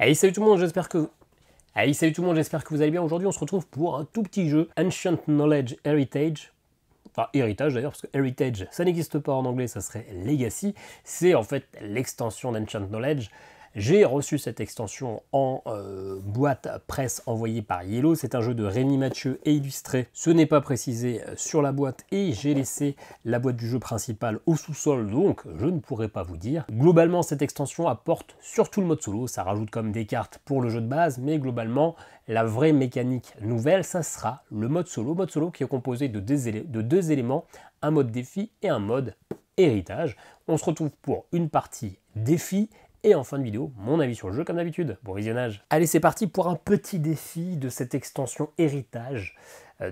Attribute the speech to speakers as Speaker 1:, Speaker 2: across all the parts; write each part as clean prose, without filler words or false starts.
Speaker 1: Hey, salut tout le monde, j'espère que... Hey, salut tout le monde, j'espère que vous allez bien. Aujourd'hui, on se retrouve pour un tout petit jeu, Ancient Knowledge Heritage. Enfin, héritage d'ailleurs, parce que heritage, ça n'existe pas en anglais, ça serait legacy. C'est en fait l'extension d'Ancient Knowledge. J'ai reçu cette extension en boîte presse envoyée par Yellow. C'est un jeu de Rémi Mathieu et illustré. Ce n'est pas précisé sur la boîte et j'ai laissé la boîte du jeu principal au sous-sol, donc je ne pourrai pas vous dire. Globalement, cette extension apporte surtout le mode solo. Ça rajoute comme des cartes pour le jeu de base, mais globalement, la vraie mécanique nouvelle, ça sera le mode solo. Mode solo qui est composé de deux éléments, un mode défi et un mode héritage. On se retrouve pour une partie défi. Et en fin de vidéo, mon avis sur le jeu comme d'habitude. Bon visionnage. Allez, c'est parti pour un petit défi de cette extension héritage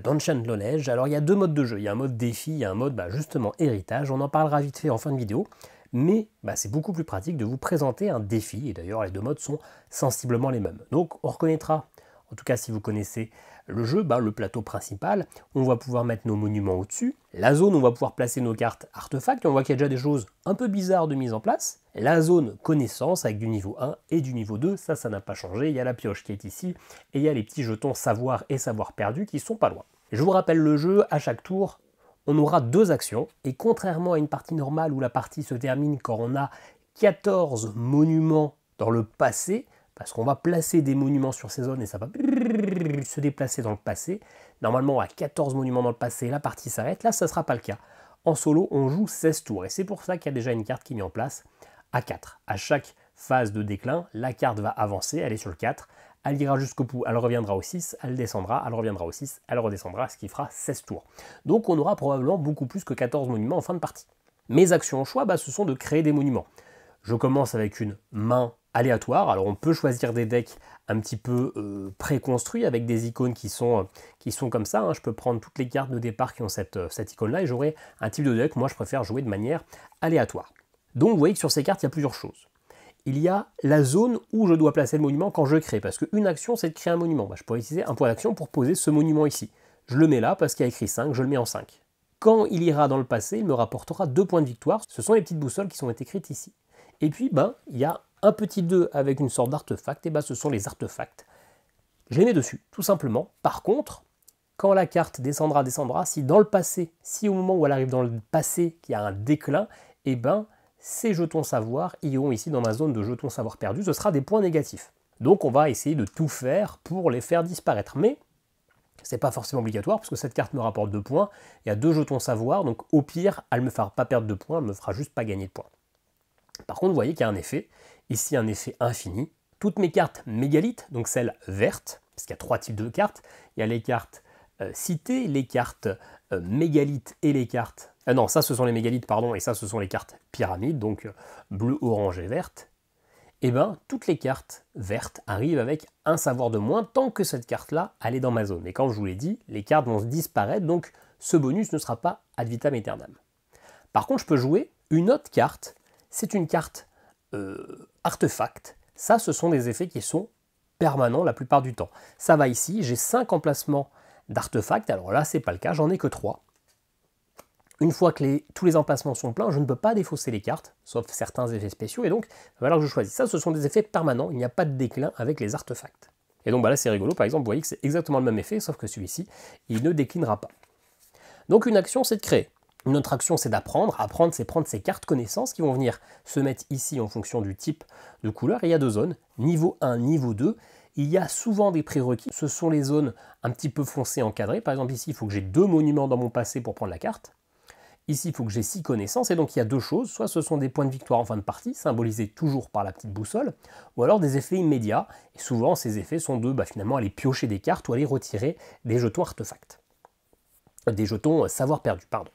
Speaker 1: d'Ancient Knowledge. Alors il y a deux modes de jeu. Il y a un mode défi, il y a un mode justement héritage. On en parlera vite fait en fin de vidéo. Mais c'est beaucoup plus pratique de vous présenter un défi. Et d'ailleurs, les deux modes sont sensiblement les mêmes. Donc on reconnaîtra, en tout cas si vous connaissez le jeu, le plateau principal, on va pouvoir mettre nos monuments au-dessus. La zone, on va pouvoir placer nos cartes artefacts. On voit qu'il y a déjà des choses un peu bizarres de mise en place. La zone connaissance avec du niveau 1 et du niveau 2, ça n'a pas changé. Il y a la pioche qui est ici et il y a les petits jetons savoir et savoir perdu qui sont pas loin. Je vous rappelle le jeu, à chaque tour, on aura deux actions. Et contrairement à une partie normale où la partie se termine quand on a 14 monuments dans le passé, parce qu'on va placer des monuments sur ces zones et ça va se déplacer dans le passé. Normalement, à 14 monuments dans le passé, la partie s'arrête. Là, ça ne sera pas le cas. En solo, on joue 16 tours. Et c'est pour ça qu'il y a déjà une carte qui est mise en place à 4. À chaque phase de déclin, la carte va avancer, elle est sur le 4. Elle ira jusqu'au bout, elle reviendra au 6, elle descendra, elle reviendra au 6, elle redescendra, ce qui fera 16 tours. Donc on aura probablement beaucoup plus que 14 monuments en fin de partie. Mes actions au choix, ce sont de créer des monuments. Je commence avec une main aléatoire. Alors on peut choisir des decks un petit peu préconstruits avec des icônes qui sont comme ça. Je peux prendre toutes les cartes de départ qui ont cette icône-là et j'aurai un type de deck. Moi, je préfère jouer de manière aléatoire. Donc vous voyez que sur ces cartes, il y a plusieurs choses. Il y a la zone où je dois placer le monument quand je crée. Parce qu'une action, c'est de créer un monument. Je pourrais utiliser un point d'action pour poser ce monument ici. Je le mets là parce qu'il y a écrit 5, je le mets en 5. Quand il ira dans le passé, il me rapportera 2 points de victoire. Ce sont les petites boussoles qui sont écrites ici. Et puis, il y a un petit 2 avec une sorte d'artefact, et ce sont les artefacts. Je les mets dessus, tout simplement. Par contre, quand la carte descendra, si dans le passé, si au moment où elle arrive dans le passé, qu'il y a un déclin, ces jetons savoir iront ici dans ma zone de jetons savoir perdus, ce sera des points négatifs. Donc on va essayer de tout faire pour les faire disparaître. Mais c'est pas forcément obligatoire, parce que cette carte me rapporte 2 points, il y a 2 jetons savoir, donc au pire, elle ne me fera pas perdre 2 points, elle me fera juste pas gagner de points. Par contre, vous voyez qu'il y a un effet, ici un effet infini. Toutes mes cartes mégalithes, donc celles vertes, parce qu'il y a 3 types de cartes, il y a les cartes citées, les cartes mégalithes et les cartes... non, ça ce sont les mégalithes, pardon, et ça ce sont les cartes pyramides, donc bleu, orange et verte. Toutes les cartes vertes arrivent avec un savoir de moins tant que cette carte-là, elle est dans ma zone. Et comme je vous l'ai dit, les cartes vont disparaître, donc ce bonus ne sera pas ad vitam aeternam. Par contre, je peux jouer une autre carte. C'est une carte artefact. Ça, ce sont des effets qui sont permanents la plupart du temps. Ça va ici, j'ai 5 emplacements d'artefacts. Alors là, c'est pas le cas, j'en ai que 3. Une fois que tous les emplacements sont pleins, je ne peux pas défausser les cartes, sauf certains effets spéciaux, et donc il va falloir que je choisisse. Ça, ce sont des effets permanents, il n'y a pas de déclin avec les artefacts. Et donc là, c'est rigolo, par exemple, vous voyez que c'est exactement le même effet, sauf que celui-ci, il ne déclinera pas. Donc une action, c'est de créer. Une autre action, c'est d'apprendre. Apprendre, c'est prendre ces cartes connaissances qui vont venir se mettre ici en fonction du type de couleur. Et il y a 2 zones, niveau 1, niveau 2. Il y a souvent des prérequis. Ce sont les zones un petit peu foncées encadrées. Par exemple, ici, il faut que j'ai 2 monuments dans mon passé pour prendre la carte. Ici, il faut que j'ai 6 connaissances. Et donc, il y a 2 choses. Soit ce sont des points de victoire en fin de partie, symbolisés toujours par la petite boussole, ou alors des effets immédiats. Et souvent, ces effets sont de finalement aller piocher des cartes ou aller retirer des jetons artefacts. Des jetons savoir perdu, pardon.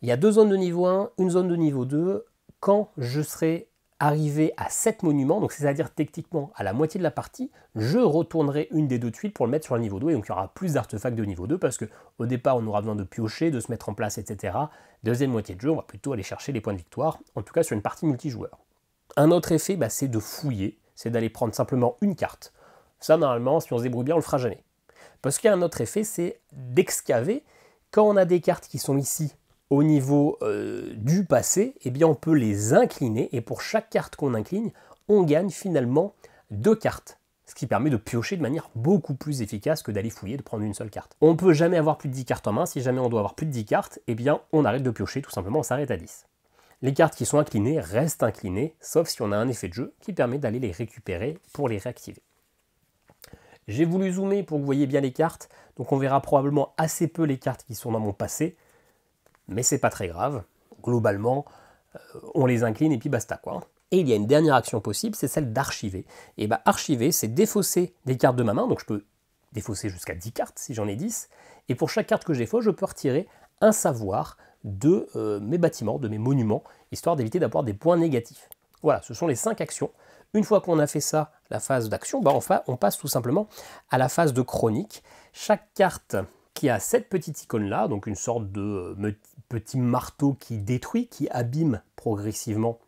Speaker 1: Il y a 2 zones de niveau 1, une zone de niveau 2. Quand je serai arrivé à 7 monuments, donc c'est-à-dire techniquement à la moitié de la partie, je retournerai une des 2 tuiles pour le mettre sur le niveau 2, et donc il y aura plus d'artefacts de niveau 2, parce qu'au départ on aura besoin de piocher, de se mettre en place, etc. Deuxième moitié de jeu, on va plutôt aller chercher les points de victoire, en tout cas sur une partie multijoueur. Un autre effet, c'est de fouiller, c'est d'aller prendre simplement une carte. Ça, normalement, si on se débrouille bien, on le fera jamais. Parce qu'il y a un autre effet, c'est d'excaver. Quand on a des cartes qui sont ici, au niveau du passé, on peut les incliner, et pour chaque carte qu'on incline, on gagne finalement 2 cartes, ce qui permet de piocher de manière beaucoup plus efficace que d'aller fouiller, de prendre une seule carte. On ne peut jamais avoir plus de 10 cartes en main, si jamais on doit avoir plus de 10 cartes, eh bien on arrête de piocher, tout simplement on s'arrête à 10. Les cartes qui sont inclinées restent inclinées, sauf si on a un effet de jeu qui permet d'aller les récupérer pour les réactiver. J'ai voulu zoomer pour que vous voyez bien les cartes, donc on verra probablement assez peu les cartes qui sont dans mon passé, mais c'est pas très grave. Globalement, on les incline et puis basta quoi. Et il y a une dernière action possible, c'est celle d'archiver. Et bien archiver, c'est défausser des cartes de ma main, donc je peux défausser jusqu'à 10 cartes si j'en ai 10, et pour chaque carte que je défausse, je peux retirer un savoir de mes bâtiments, de mes monuments, histoire d'éviter d'avoir des points négatifs. Voilà, ce sont les 5 actions. Une fois qu'on a fait ça, la phase d'action, on passe tout simplement à la phase de chronique. Chaque carte qui a cette petite icône-là, donc une sorte de petit marteau qui détruit, qui abîme progressivement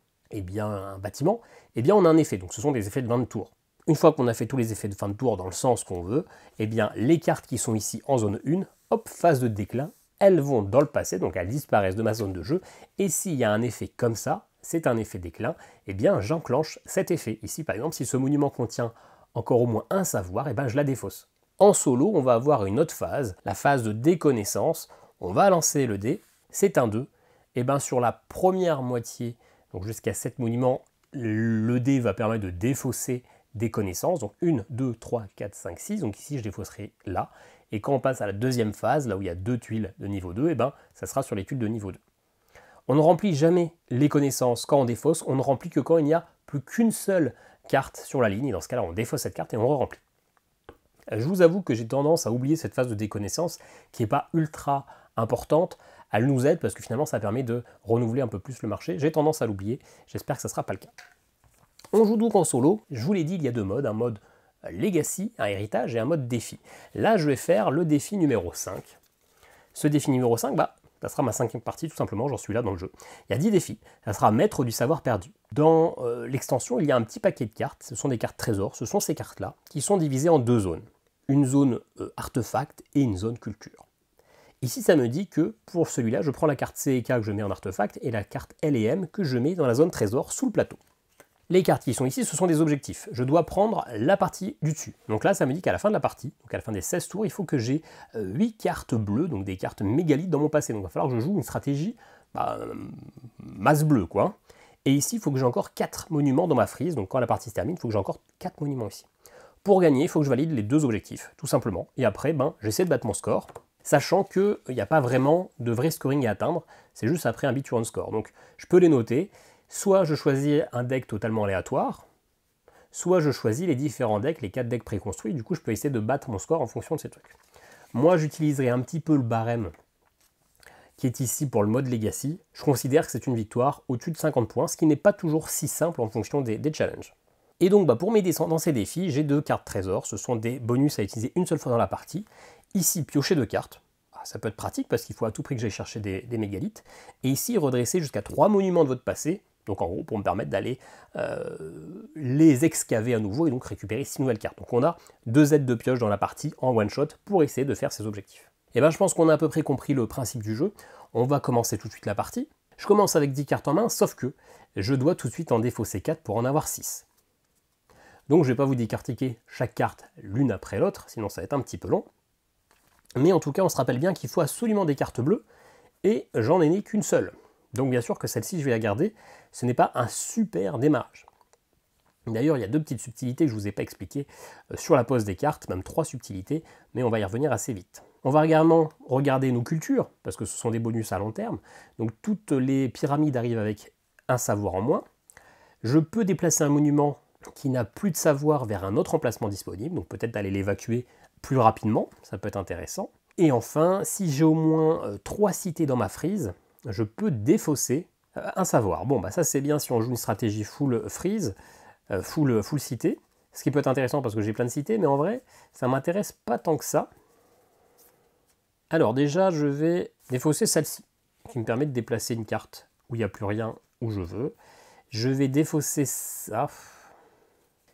Speaker 1: un bâtiment, on a un effet. Donc ce sont des effets de 20 de tour. Une fois qu'on a fait tous les effets de fin de tour dans le sens qu'on veut, les cartes qui sont ici en zone 1, hop, phase de déclin, elles vont dans le passé, donc elles disparaissent de ma zone de jeu, et s'il y a un effet comme ça, c'est un effet déclin, j'enclenche cet effet. Ici, par exemple, si ce monument contient encore au moins un savoir, je la défausse. En solo, on va avoir une autre phase, la phase de déconnaissance. On va lancer le dé, c'est un 2. Sur la première moitié, donc jusqu'à 7 monuments, le dé va permettre de défausser des connaissances. Donc 1, 2, 3, 4, 5, 6. Donc ici, je défausserai là. Et quand on passe à la deuxième phase, là où il y a 2 tuiles de niveau 2, ça sera sur les tuiles de niveau 2. On ne remplit jamais les connaissances quand on défausse, on ne remplit que quand il n'y a plus qu'une seule carte sur la ligne, et dans ce cas-là, on défausse cette carte et on re-remplit. Je vous avoue que j'ai tendance à oublier cette phase de déconnaissance qui n'est pas ultra importante. Elle nous aide parce que finalement, ça permet de renouveler un peu plus le marché. J'ai tendance à l'oublier, j'espère que ça ne sera pas le cas. On joue donc en solo. Je vous l'ai dit, il y a 2 modes, un mode Legacy, un héritage, et un mode défi. Là, je vais faire le défi numéro 5. Ce défi numéro 5, ça sera ma 5e partie, tout simplement, j'en suis là dans le jeu. Il y a 10 défis, ça sera maître du savoir perdu. Dans l'extension, il y a un petit paquet de cartes, ce sont des cartes trésors, ce sont ces cartes-là, qui sont divisées en 2 zones. Une zone artefact et une zone culture. Ici, ça me dit que pour celui-là, je prends la carte C et K que je mets en artefact et la carte L et M que je mets dans la zone trésor sous le plateau. Les cartes qui sont ici, ce sont des objectifs. Je dois prendre la partie du dessus. Donc là, ça me dit qu'à la fin de la partie, donc à la fin des 16 tours, il faut que j'ai 8 cartes bleues, donc des cartes mégalithes dans mon passé. Donc il va falloir que je joue une stratégie masse bleue, quoi. Et ici, il faut que j'ai encore 4 monuments dans ma frise. Donc quand la partie se termine, il faut que j'ai encore 4 monuments ici. Pour gagner, il faut que je valide les 2 objectifs, tout simplement. Et après, j'essaie de battre mon score, sachant qu'il n'y a pas vraiment de vrai scoring à atteindre. C'est juste après un beat your own score. Donc je peux les noter. Soit je choisis un deck totalement aléatoire, soit je choisis les différents decks, les 4 decks préconstruits, du coup je peux essayer de battre mon score en fonction de ces trucs. Moi j'utiliserai un petit peu le barème qui est ici pour le mode Legacy. Je considère que c'est une victoire au-dessus de 50 points, ce qui n'est pas toujours si simple en fonction des challenges. Et donc pour m'aider dans ces défis, j'ai 2 cartes trésors, ce sont des bonus à utiliser une seule fois dans la partie. Ici, piocher 2 cartes. Ça peut être pratique parce qu'il faut à tout prix que j'aille chercher des mégalithes. Et ici, redresser jusqu'à 3 monuments de votre passé, donc en gros pour me permettre d'aller les excaver à nouveau et donc récupérer 6 nouvelles cartes. Donc on a 2 aides de pioche dans la partie en one shot pour essayer de faire ces objectifs. Et je pense qu'on a à peu près compris le principe du jeu. On va commencer tout de suite la partie. Je commence avec 10 cartes en main, sauf que je dois tout de suite en défausser 4 pour en avoir 6. Donc je ne vais pas vous décortiquer chaque carte l'une après l'autre, sinon ça va être un petit peu long. Mais en tout cas, on se rappelle bien qu'il faut absolument des cartes bleues, et j'en ai qu'une seule. Donc bien sûr que celle-ci, je vais la garder. Ce n'est pas un super démarrage. D'ailleurs, il y a 2 petites subtilités que je ne vous ai pas expliquées sur la pose des cartes, même 3 subtilités, mais on va y revenir assez vite. On va également regarder nos cultures, parce que ce sont des bonus à long terme. Donc toutes les pyramides arrivent avec un savoir en moins. Je peux déplacer un monument qui n'a plus de savoir vers un autre emplacement disponible, donc peut-être d'aller l'évacuer plus rapidement, ça peut être intéressant. Et enfin, si j'ai au moins 3 cités dans ma frise, je peux défausser un savoir. Bon, ça c'est bien si on joue une stratégie full freeze, full cité, ce qui peut être intéressant parce que j'ai plein de cités, mais en vrai, ça m'intéresse pas tant que ça. Alors déjà, je vais défausser celle-ci, qui me permet de déplacer une carte où il n'y a plus rien, où je veux. Je vais défausser ça.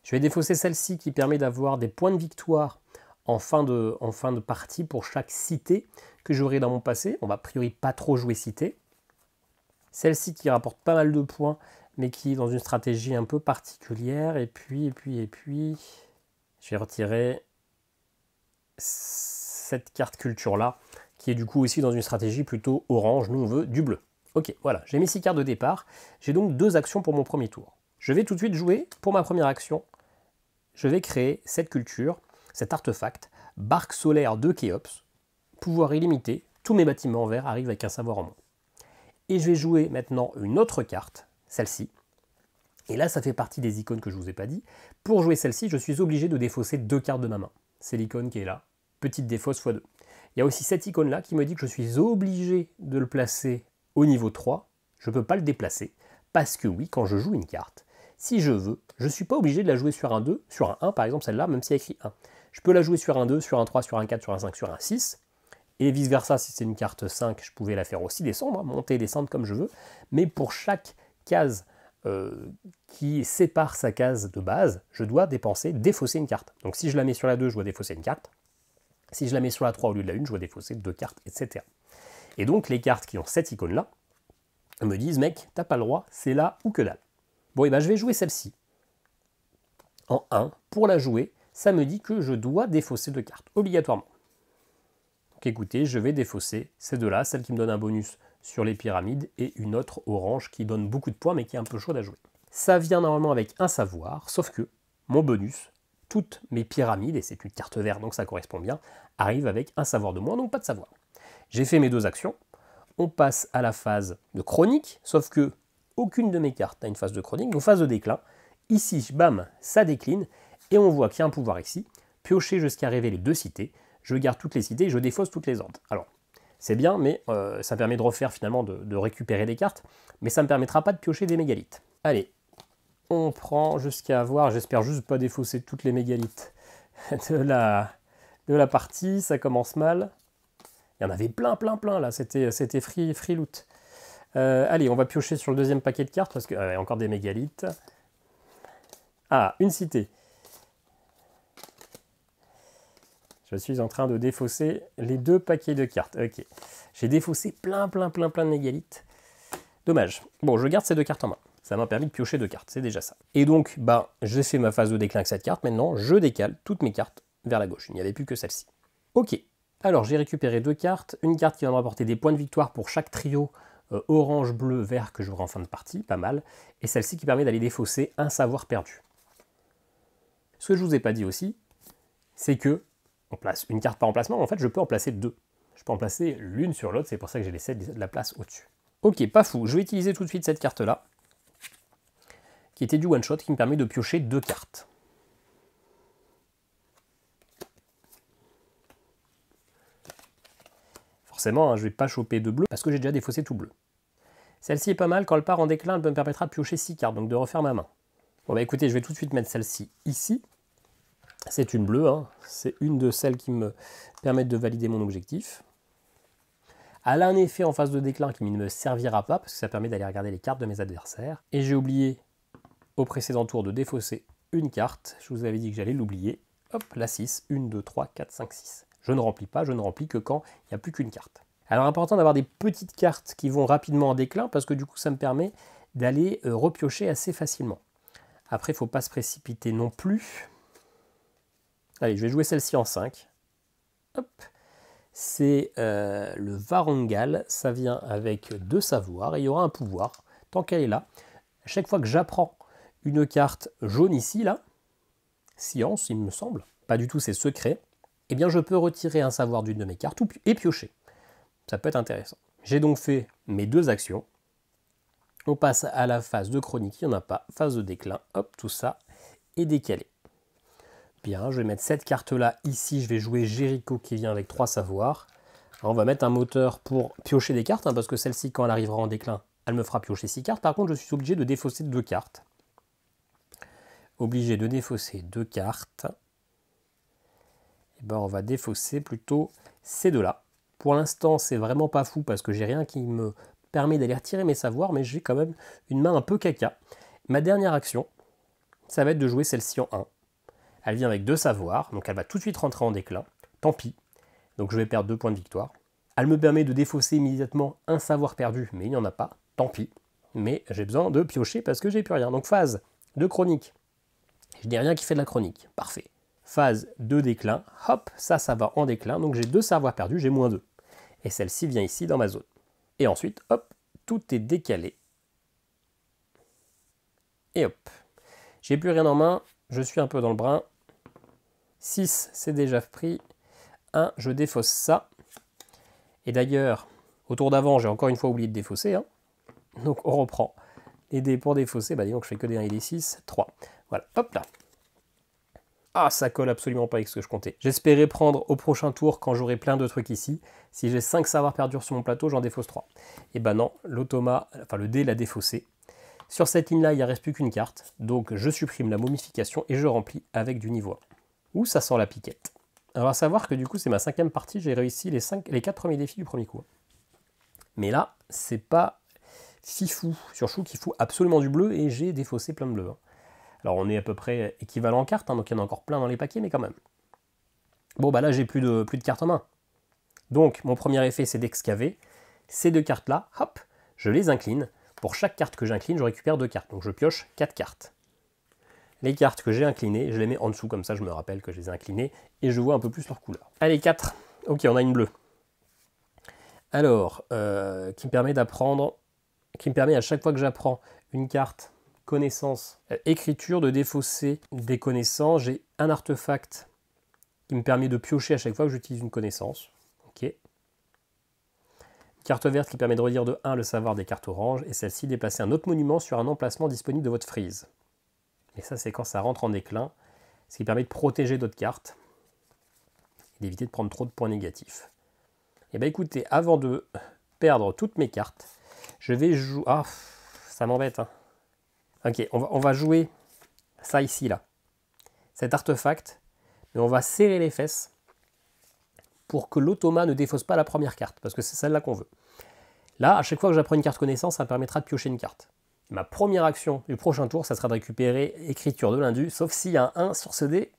Speaker 1: Je vais défausser celle-ci qui permet d'avoir des points de victoire en fin de partie pour chaque cité que j'aurai dans mon passé. On va a priori pas trop jouer cité. Celle-ci qui rapporte pas mal de points, mais qui est dans une stratégie un peu particulière. Et puis, je vais retirer cette carte culture-là, qui est du coup aussi dans une stratégie plutôt orange. Nous, on veut du bleu. Ok, voilà, j'ai mes 6 cartes de départ. J'ai donc 2 actions pour mon premier tour. Je vais tout de suite jouer, pour ma première action, je vais créer cette culture, cet artefact, barque solaire de Khéops, pouvoir illimité, tous mes bâtiments verts arrivent avec un savoir en moins. Et je vais jouer maintenant une autre carte, celle-ci. Et là, ça fait partie des icônes que je ne vous ai pas dit. Pour jouer celle-ci, je suis obligé de défausser 2 cartes de ma main. C'est l'icône qui est là, petite défausse x2. Il y a aussi cette icône-là qui me dit que je suis obligé de le placer au niveau 3. Je ne peux pas le déplacer, parce que oui, quand je joue une carte, si je veux, je ne suis pas obligé de la jouer sur un 2, sur un 1 par exemple, celle-là, même s'il y a écrit 1. Je peux la jouer sur un 2, sur un 3, sur un 4, sur un 5, sur un 6. Et vice versa, si c'est une carte 5, je pouvais la faire aussi descendre, monter et descendre comme je veux. Mais pour chaque case qui sépare sa case de base, je dois défausser une carte. Donc si je la mets sur la 2, je dois défausser une carte. Si je la mets sur la 3 au lieu de la 1, je dois défausser 2 cartes, etc. Et donc les cartes qui ont cette icône-là me disent, mec, t'as pas le droit, c'est là ou que dalle. Bon, et ben je vais jouer celle-ci. En 1, pour la jouer, ça me dit que je dois défausser 2 cartes, obligatoirement. Donc écoutez, je vais défausser ces deux-là, celle qui me donne un bonus sur les pyramides et une autre orange qui donne beaucoup de points mais qui est un peu chaude à jouer. Ça vient normalement avec un savoir, sauf que mon bonus, toutes mes pyramides, et c'est une carte verte donc ça correspond bien, arrivent avec un savoir de moins, donc pas de savoir. J'ai fait mes 2 actions, on passe à la phase de chronique, sauf que aucune de mes cartes n'a une phase de chronique, donc phase de déclin. Ici, bam, ça décline, et on voit qu'il y a un pouvoir ici, piocher jusqu'à révéler 2 cités, je garde toutes les cités et je défausse toutes les ordres. Alors, c'est bien, mais ça permet de refaire finalement, de récupérer des cartes, mais ça ne me permettra pas de piocher des mégalithes. Allez, on prend jusqu'à avoir, j'espère juste pas défausser toutes les mégalithes de la partie, ça commence mal. Il y en avait plein là, c'était free loot. Allez, on va piocher sur le deuxième paquet de cartes, parce qu'il y a encore des mégalithes. Ah, une cité. Je suis en train de défausser les 2 paquets de cartes. Ok. J'ai défaussé plein de mégalithes. Dommage. Bon, je garde ces 2 cartes en main. Ça m'a permis de piocher 2 cartes, c'est déjà ça. Et donc, j'ai fait ma phase de déclin avec cette carte. Maintenant, je décale toutes mes cartes vers la gauche. Il n'y avait plus que celle-ci. Ok. Alors, j'ai récupéré 2 cartes. Une carte qui va me rapporter des points de victoire pour chaque trio orange, bleu, vert que j'aurai en fin de partie. Pas mal. Et celle-ci qui permet d'aller défausser un savoir perdu. Ce que je ne vous ai pas dit aussi, c'est que on place une carte par emplacement, en fait je peux en placer 2. Je peux en placer l'une sur l'autre, c'est pour ça que j'ai laissé de la place au-dessus. Ok, pas fou, je vais utiliser tout de suite cette carte-là, qui était du one-shot, qui me permet de piocher 2 cartes. Forcément, je ne vais pas choper de bleu, parce que j'ai déjà défaussé tout bleu. Celle-ci est pas mal, quand elle part en déclin, elle me permettra de piocher 6 cartes, donc de refaire ma main. Bon bah écoutez, je vais tout de suite mettre celle-ci ici. C'est une bleue, hein. C'est une de celles qui me permettent de valider mon objectif. Elle a un effet en phase de déclin qui ne me servira pas, parce que ça permet d'aller regarder les cartes de mes adversaires. Et j'ai oublié au précédent tour de défausser une carte. Je vous avais dit que j'allais l'oublier. Hop, la 6, 1, 2, 3, 4, 5, 6. Je ne remplis pas, je ne remplis que quand il n'y a plus qu'une carte. Alors important d'avoir des petites cartes qui vont rapidement en déclin, parce que du coup ça me permet d'aller repiocher assez facilement. Après, il ne faut pas se précipiter non plus. Allez, je vais jouer celle-ci en 5. Hop. C'est le Varangal. Ça vient avec 2 savoirs. Et il y aura un pouvoir, tant qu'elle est là. À chaque fois que j'apprends une carte jaune ici, là, science, il me semble, pas du tout, c'est secret, eh bien je peux retirer un savoir d'une de mes cartes et piocher. Ça peut être intéressant. J'ai donc fait mes 2 actions. On passe à la phase de chronique, il n'y en a pas. Phase de déclin, hop, tout ça est décalé. Bien, je vais mettre cette carte-là ici. Je vais jouer Jéricho qui vient avec 3 savoirs. Alors, on va mettre un moteur pour piocher des cartes, hein, parce que celle-ci, quand elle arrivera en déclin, elle me fera piocher 6 cartes. Par contre, je suis obligé de défausser 2 cartes. Obligé de défausser 2 cartes. Et ben, on va défausser plutôt ces 2-là. Pour l'instant, c'est vraiment pas fou parce que j'ai rien qui me permet d'aller retirer mes savoirs, mais j'ai quand même une main un peu caca. Ma dernière action, ça va être de jouer celle-ci en 1. Elle vient avec 2 savoirs, donc elle va tout de suite rentrer en déclin. Tant pis. Donc je vais perdre 2 points de victoire. Elle me permet de défausser immédiatement un savoir perdu, mais il n'y en a pas. Tant pis. mais j'ai besoin de piocher parce que j'ai plus rien. Donc phase de chronique. Je n'ai rien qui fait de la chronique. Parfait. Phase de déclin. Hop, ça va en déclin. Donc j'ai 2 savoirs perdus, j'ai -2. Et celle-ci vient ici dans ma zone. Et ensuite, hop, tout est décalé. Et hop. J'ai plus rien en main. Je suis un peu dans le brin. 6, c'est déjà pris. 1, je défausse ça. Et d'ailleurs, au tour d'avant, j'ai encore une fois oublié de défausser. Hein. Donc on reprend. Les dés pour défausser, bah dis donc je fais que des 1 et des 6. 3. Voilà, hop là. Ah, ça colle absolument pas avec ce que je comptais. J'espérais prendre au prochain tour quand j'aurai plein de trucs ici. Si j'ai 5 savoirs perdus sur mon plateau, j'en défausse 3. Et bah non, l'automa, enfin le dé l'a défaussé. Sur cette ligne-là, il ne reste plus qu'une carte. Donc je supprime la momification et je remplis avec du niveau 1. Ouh, ça sent la piquette. Alors à savoir que du coup, c'est ma 5e partie, j'ai réussi les 4 premiers défis du premier coup. Mais là, c'est pas fifou. Sur Chou qui fout absolument du bleu et j'ai défaussé plein de bleu. Hein. Alors on est à peu près équivalent en cartes, hein, donc il y en a encore plein dans les paquets, mais quand même. Bon bah là j'ai plus de cartes en main. Donc mon premier effet c'est d'excaver. Ces 2 cartes-là, hop, je les incline. Pour chaque carte que j'incline, je récupère 2 cartes. Donc je pioche 4 cartes. Les cartes que j'ai inclinées, je les mets en dessous, comme ça je me rappelle que je les ai inclinées, et je vois un peu plus leur couleur. Allez, 4. Ok, on a une bleue. Alors, qui me permet d'apprendre, qui me permet à chaque fois que j'apprends une carte connaissance, écriture, de défausser des connaissances. J'ai un artefact qui me permet de piocher à chaque fois que j'utilise une connaissance. Ok. Une carte verte qui permet de redire de 1 le savoir des cartes oranges, et celle-ci déplacer un autre monument sur un emplacement disponible de votre frise. Et ça, c'est quand ça rentre en déclin, ce qui permet de protéger d'autres cartes et d'éviter de prendre trop de points négatifs. Et bien écoutez, avant de perdre toutes mes cartes, je vais jouer... Ah, ça m'embête, hein. Ok, on va jouer ça ici, là. Cet artefact, mais on va serrer les fesses pour que l'automa ne défausse pas la première carte, parce que c'est celle-là qu'on veut. Là, à chaque fois que j'apprends une carte connaissance, ça me permettra de piocher une carte. Ma première action du prochain tour, ça sera de récupérer écriture de l'indu, sauf s'il y a un 1 sur ce dé.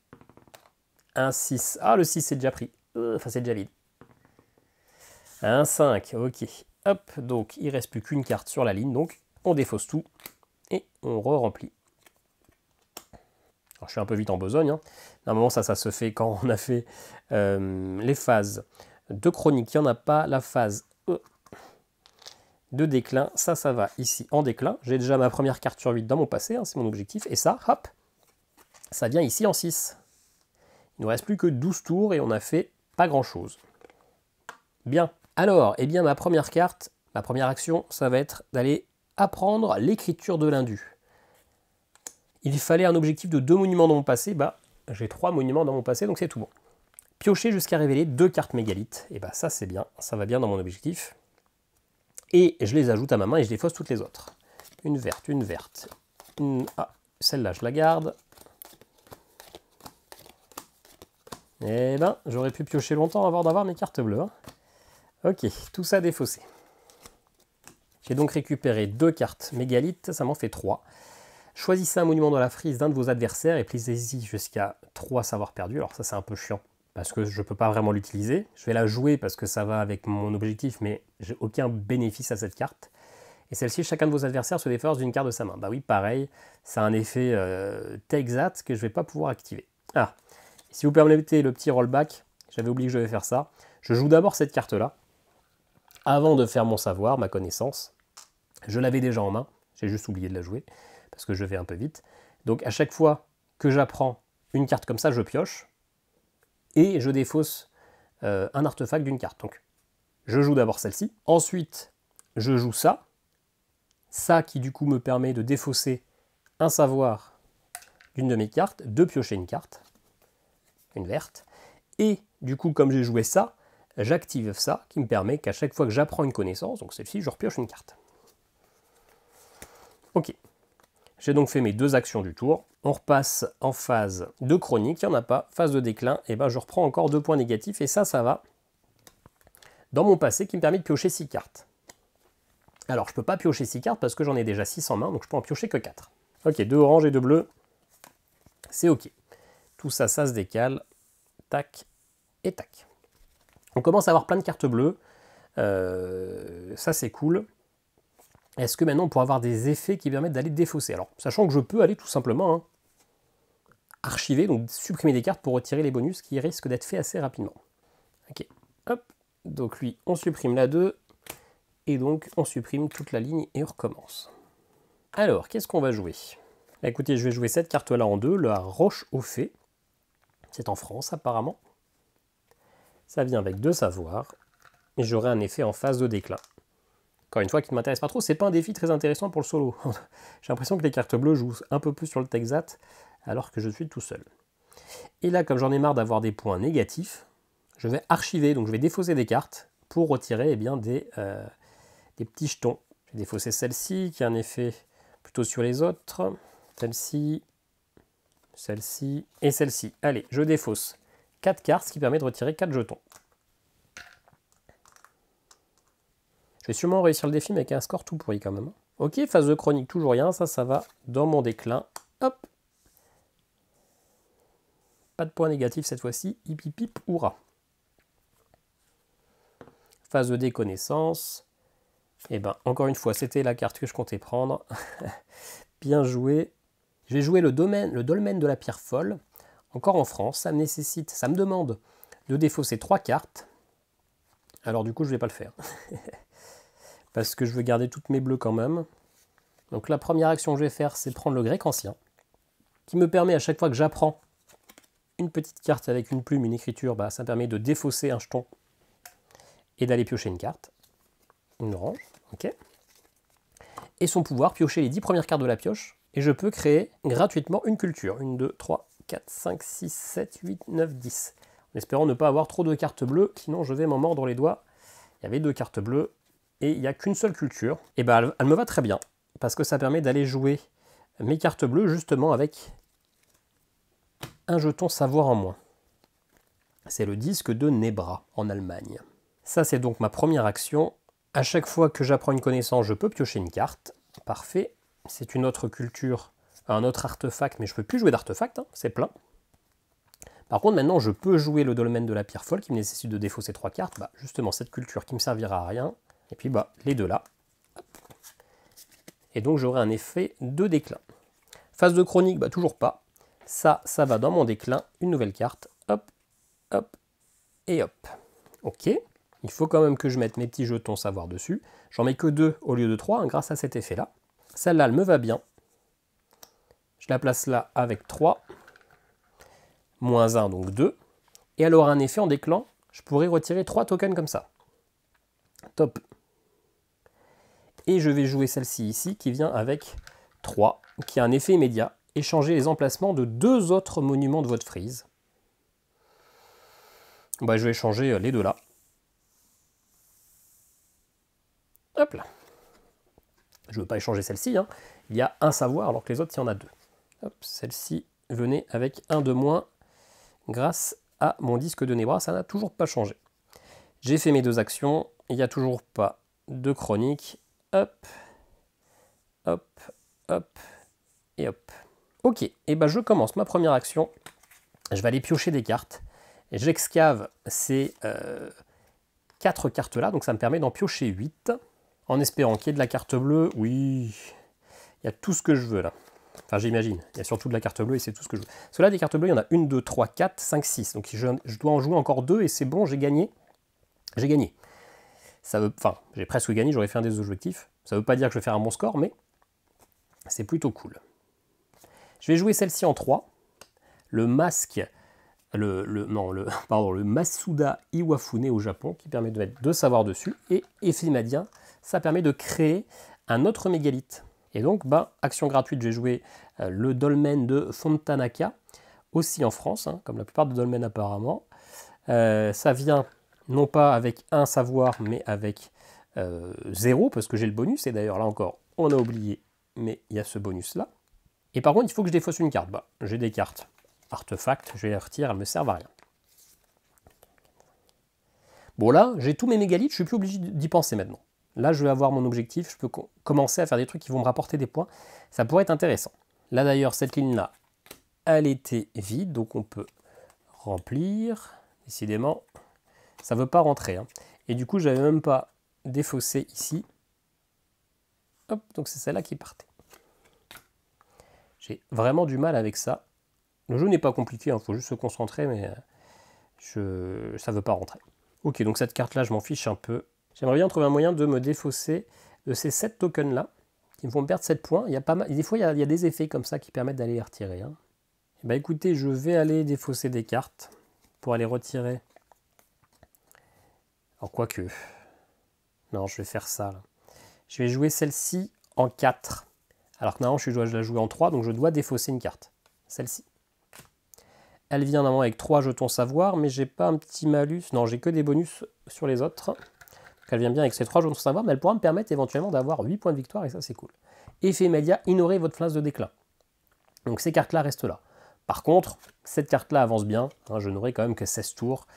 Speaker 1: Un 6. Ah, le 6, c'est déjà pris. Enfin, c'est déjà vide. Un 5, ok. Hop, donc il ne reste plus qu'une carte sur la ligne, donc on défausse tout et on re-remplit. Alors, je suis un peu vite en besogne. Hein. Normalement, ça se fait quand on a fait les phases de chronique. Il n'y en a pas. La phase de déclin, ça va ici en déclin. J'ai déjà ma première carte sur 8 dans mon passé, hein, c'est mon objectif. Et ça, hop, ça vient ici en 6. Il ne nous reste plus que 12 tours et on a fait pas grand-chose. Bien. Alors, eh bien, ma première carte, ma première action, ça va être d'aller apprendre l'écriture de l'indu. Il fallait un objectif de 2 monuments dans mon passé. Bah, j'ai 3 monuments dans mon passé, donc c'est tout bon. Piocher jusqu'à révéler 2 cartes mégalithes. Et bah ça, c'est bien. Ça va bien dans mon objectif. Et je les ajoute à ma main et je défausse toutes les autres. Une verte, une verte. Ah, celle-là, je la garde. Eh ben, j'aurais pu piocher longtemps avant d'avoir mes cartes bleues. Hein. Ok, tout ça défaussé. J'ai donc récupéré 2 cartes mégalithes, ça m'en fait 3. Choisissez un monument dans la frise d'un de vos adversaires et plissez-y jusqu'à 3 savoirs perdus. Alors ça, c'est un peu chiant, parce que je ne peux pas vraiment l'utiliser. Je vais la jouer parce que ça va avec mon objectif, mais j'ai aucun bénéfice à cette carte. Et celle-ci, chacun de vos adversaires se défausse d'une carte de sa main. Bah oui, pareil, ça a un effet Texat que je ne vais pas pouvoir activer. Ah, si vous permettez le petit rollback, j'avais oublié que je devais faire ça. Je joue d'abord cette carte-là, avant de faire mon savoir, ma connaissance. Je l'avais déjà en main, j'ai juste oublié de la jouer, parce que je vais un peu vite. Donc à chaque fois que j'apprends une carte comme ça, je pioche, et je défausse un artefact d'une carte. Donc je joue d'abord celle-ci, ensuite je joue ça, ça qui du coup me permet de défausser un savoir d'une de mes cartes, de piocher une carte, une verte, et du coup comme j'ai joué ça, j'active ça qui me permet qu'à chaque fois que j'apprends une connaissance, donc celle-ci, je repioche une carte. Ok, j'ai donc fait mes 2 actions du tour. On repasse en phase de chronique, il n'y en a pas. Phase de déclin, et ben je reprends encore 2 points négatifs, et ça va dans mon passé qui me permet de piocher 6 cartes. Alors je ne peux pas piocher 6 cartes parce que j'en ai déjà 6 en main, donc je peux en piocher que 4. Ok, 2 oranges et 2 bleus, c'est ok. Tout ça, ça se décale, tac et tac. On commence à avoir plein de cartes bleues, ça c'est cool. est-ce que maintenant on pourra avoir des effets qui permettent d'aller défausser? Alors, sachant que je peux aller tout simplement archiver, donc supprimer des cartes pour retirer les bonus qui risquent d'être faits assez rapidement. Ok, hop, donc lui, on supprime la 2, et donc on supprime toute la ligne et on recommence. Alors, qu'est-ce qu'on va jouer? Écoutez, je vais jouer cette carte-là en 2, la Roche aux Fées. C'est en France apparemment. Ça vient avec 2 savoirs, et j'aurai un effet en phase de déclin. Encore une fois, qui ne m'intéresse pas trop, c'est pas un défi très intéressant pour le solo. J'ai l'impression que les cartes bleues jouent un peu plus sur le Texat, alors que je suis tout seul. Et là, comme j'en ai marre d'avoir des points négatifs, je vais archiver, donc je vais défausser des cartes pour retirer des petits jetons. Je vais défausser celle-ci, qui a un effet plutôt sur les autres. Celle-ci, celle-ci et celle-ci. Allez, je défausse 4 cartes, ce qui permet de retirer 4 jetons. Je vais sûrement réussir le défi, mais avec un score tout pourri quand même. Ok, phase de chronique, toujours rien, ça va dans mon déclin. Hop. Pas de points négatifs cette fois-ci, hip hip hip, hurrah. Phase de déconnaissance. Et ben, encore une fois, c'était la carte que je comptais prendre. Bien joué. Je vais jouer le dolmen de la pierre folle. Encore en France, ça me demande de défausser 3 cartes. Alors du coup, je ne vais pas le faire. Parce que je veux garder toutes mes bleues quand même. Donc la première action que je vais faire, c'est prendre le grec ancien, qui me permet à chaque fois que j'apprends une petite carte avec une plume, une écriture, bah, ça me permet de défausser un jeton et d'aller piocher une carte. Une orange, ok. Et son pouvoir, piocher les 10 premières cartes de la pioche, et je peux créer gratuitement une culture. 1, 2, 3, 4, 5, 6, 7, 8, 9, 10. En espérant ne pas avoir trop de cartes bleues, sinon je vais m'en mordre les doigts. Il y avait 2 cartes bleues, et il n'y a qu'une seule culture. Et ben elle me va très bien, parce que ça permet d'aller jouer mes cartes bleues justement avec un jeton savoir en moins. C'est le disque de Nebra en Allemagne. Ça c'est donc ma première action. À chaque fois que j'apprends une connaissance, je peux piocher une carte. Parfait. C'est une autre culture, un autre artefact, mais je ne peux plus jouer d'artefact, hein, c'est plein. Par contre, maintenant, je peux jouer le dolmen de la pierre folle qui me nécessite de défausser 3 cartes. Bah, justement, cette culture qui ne me servira à rien. Et puis, bah, les deux là. Et donc, j'aurai un effet de déclin. Phase de chronique, bah, toujours pas. Ça va dans mon déclin. Une nouvelle carte. Hop, hop et hop. Ok. Il faut quand même que je mette mes petits jetons savoir dessus. J'en mets que 2 au lieu de 3, hein, grâce à cet effet-là. Celle-là, elle me va bien. Je la place là avec 3. Moins 1, donc 2. Et elle aura un effet en déclan. Je pourrais retirer 3 tokens comme ça. Top. Et je vais jouer celle-ci ici, qui vient avec 3, qui a un effet immédiat. Et changer les emplacements de 2 autres monuments de votre frise. Bah, je vais changer les deux là. Hop là. Je ne veux pas échanger celle-ci. Hein. Il y a un savoir, alors que les autres, il y en a 2. Hop, celle-ci venait avec 1 de moins grâce à mon disque de Nebra. Ça n'a toujours pas changé. J'ai fait mes 2 actions. Il n'y a toujours pas de chronique. Hop, hop, hop et hop. Ok, et ben je commence ma première action. Je vais aller piocher des cartes. J'excave ces 4 cartes-là, donc ça me permet d'en piocher 8. En espérant qu'il y ait de la carte bleue, oui, il y a tout ce que je veux là. Enfin, j'imagine, il y a surtout de la carte bleue et c'est tout ce que je veux. Parce que là, des cartes bleues, il y en a 1, 2, 3, 4, 5, 6. Donc je dois en jouer encore 2 et c'est bon, j'ai gagné. J'ai gagné. Enfin, j'ai presque gagné, j'aurais fait un des objectifs. Ça ne veut pas dire que je vais faire un bon score, mais c'est plutôt cool. Je vais jouer celle-ci en 3. Le masque, le Masuda Iwafune au Japon, qui permet de mettre 2 savoirs dessus. Et effet immédiat, ça permet de créer un autre mégalithe. Et donc, bah, action gratuite, j'ai joué le dolmen de Fontanaka, aussi en France, hein, comme la plupart des dolmens apparemment. Ça vient non pas avec un savoir, mais avec 0, parce que j'ai le bonus. Et d'ailleurs, là encore, on a oublié, mais il y a ce bonus-là. Et par contre, il faut que je défausse une carte. Bah, j'ai des cartes artefacts, je vais les retirer, elles ne me servent à rien. Bon là, j'ai tous mes mégalithes, je suis plus obligé d'y penser maintenant. Là, je vais avoir mon objectif, je peux commencer à faire des trucs qui vont me rapporter des points. Ça pourrait être intéressant. Là d'ailleurs, cette ligne-là, elle était vide, donc on peut remplir. Décidément, ça ne veut pas rentrer. Hein. Et du coup, je n'avais même pas défaussé ici Hop, donc c'est celle-là qui partait. J'ai vraiment du mal avec ça. Le jeu n'est pas compliqué, il faut juste se concentrer, mais ça ne veut pas rentrer. Ok, donc cette carte-là, je m'en fiche un peu. J'aimerais bien trouver un moyen de me défausser de ces 7 tokens-là, qui me font perdre 7 points. Il y a pas mal, des fois, il y a des effets comme ça qui permettent d'aller les retirer. Hein. Et bah écoutez, je vais aller défausser des cartes pour aller retirer. Alors, quoique... Non, je vais faire ça. Là. Je vais jouer celle-ci en 4. Alors que normalement, je dois la jouer en 3, donc je dois défausser une carte. Celle-ci. Elle vient normalement avec 3 jetons savoir, mais j'ai pas un petit malus. Non, j'ai que des bonus sur les autres. Donc elle vient bien avec ces 3 jetons savoir, mais elle pourra me permettre éventuellement d'avoir 8 points de victoire, et ça c'est cool. Effet immédiat, ignorez votre phase de déclin. Donc ces cartes-là restent là. Par contre, cette carte-là avance bien. Hein, je n'aurai quand même que 16 tours.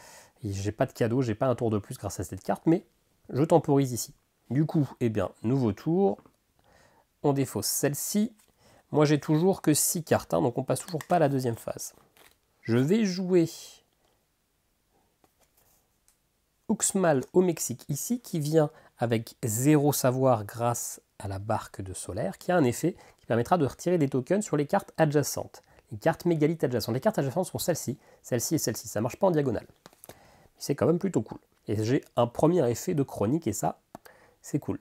Speaker 1: J'ai pas de cadeau, j'ai pas un tour de plus grâce à cette carte, mais je temporise ici. Du coup, eh bien, nouveau tour. On défausse celle-ci. Moi, j'ai toujours que 6 cartes, hein, donc on passe toujours pas à la deuxième phase. Je vais jouer Uxmal au Mexique ici, qui vient avec 0 savoir grâce à la barque de Solaire, qui a un effet qui permettra de retirer des tokens sur les cartes adjacentes. Les cartes mégalithes adjacentes. Les cartes adjacentes sont celle-ci et celle-ci. Ça ne marche pas en diagonale. C'est quand même plutôt cool. Et j'ai un premier effet de chronique, et ça, c'est cool.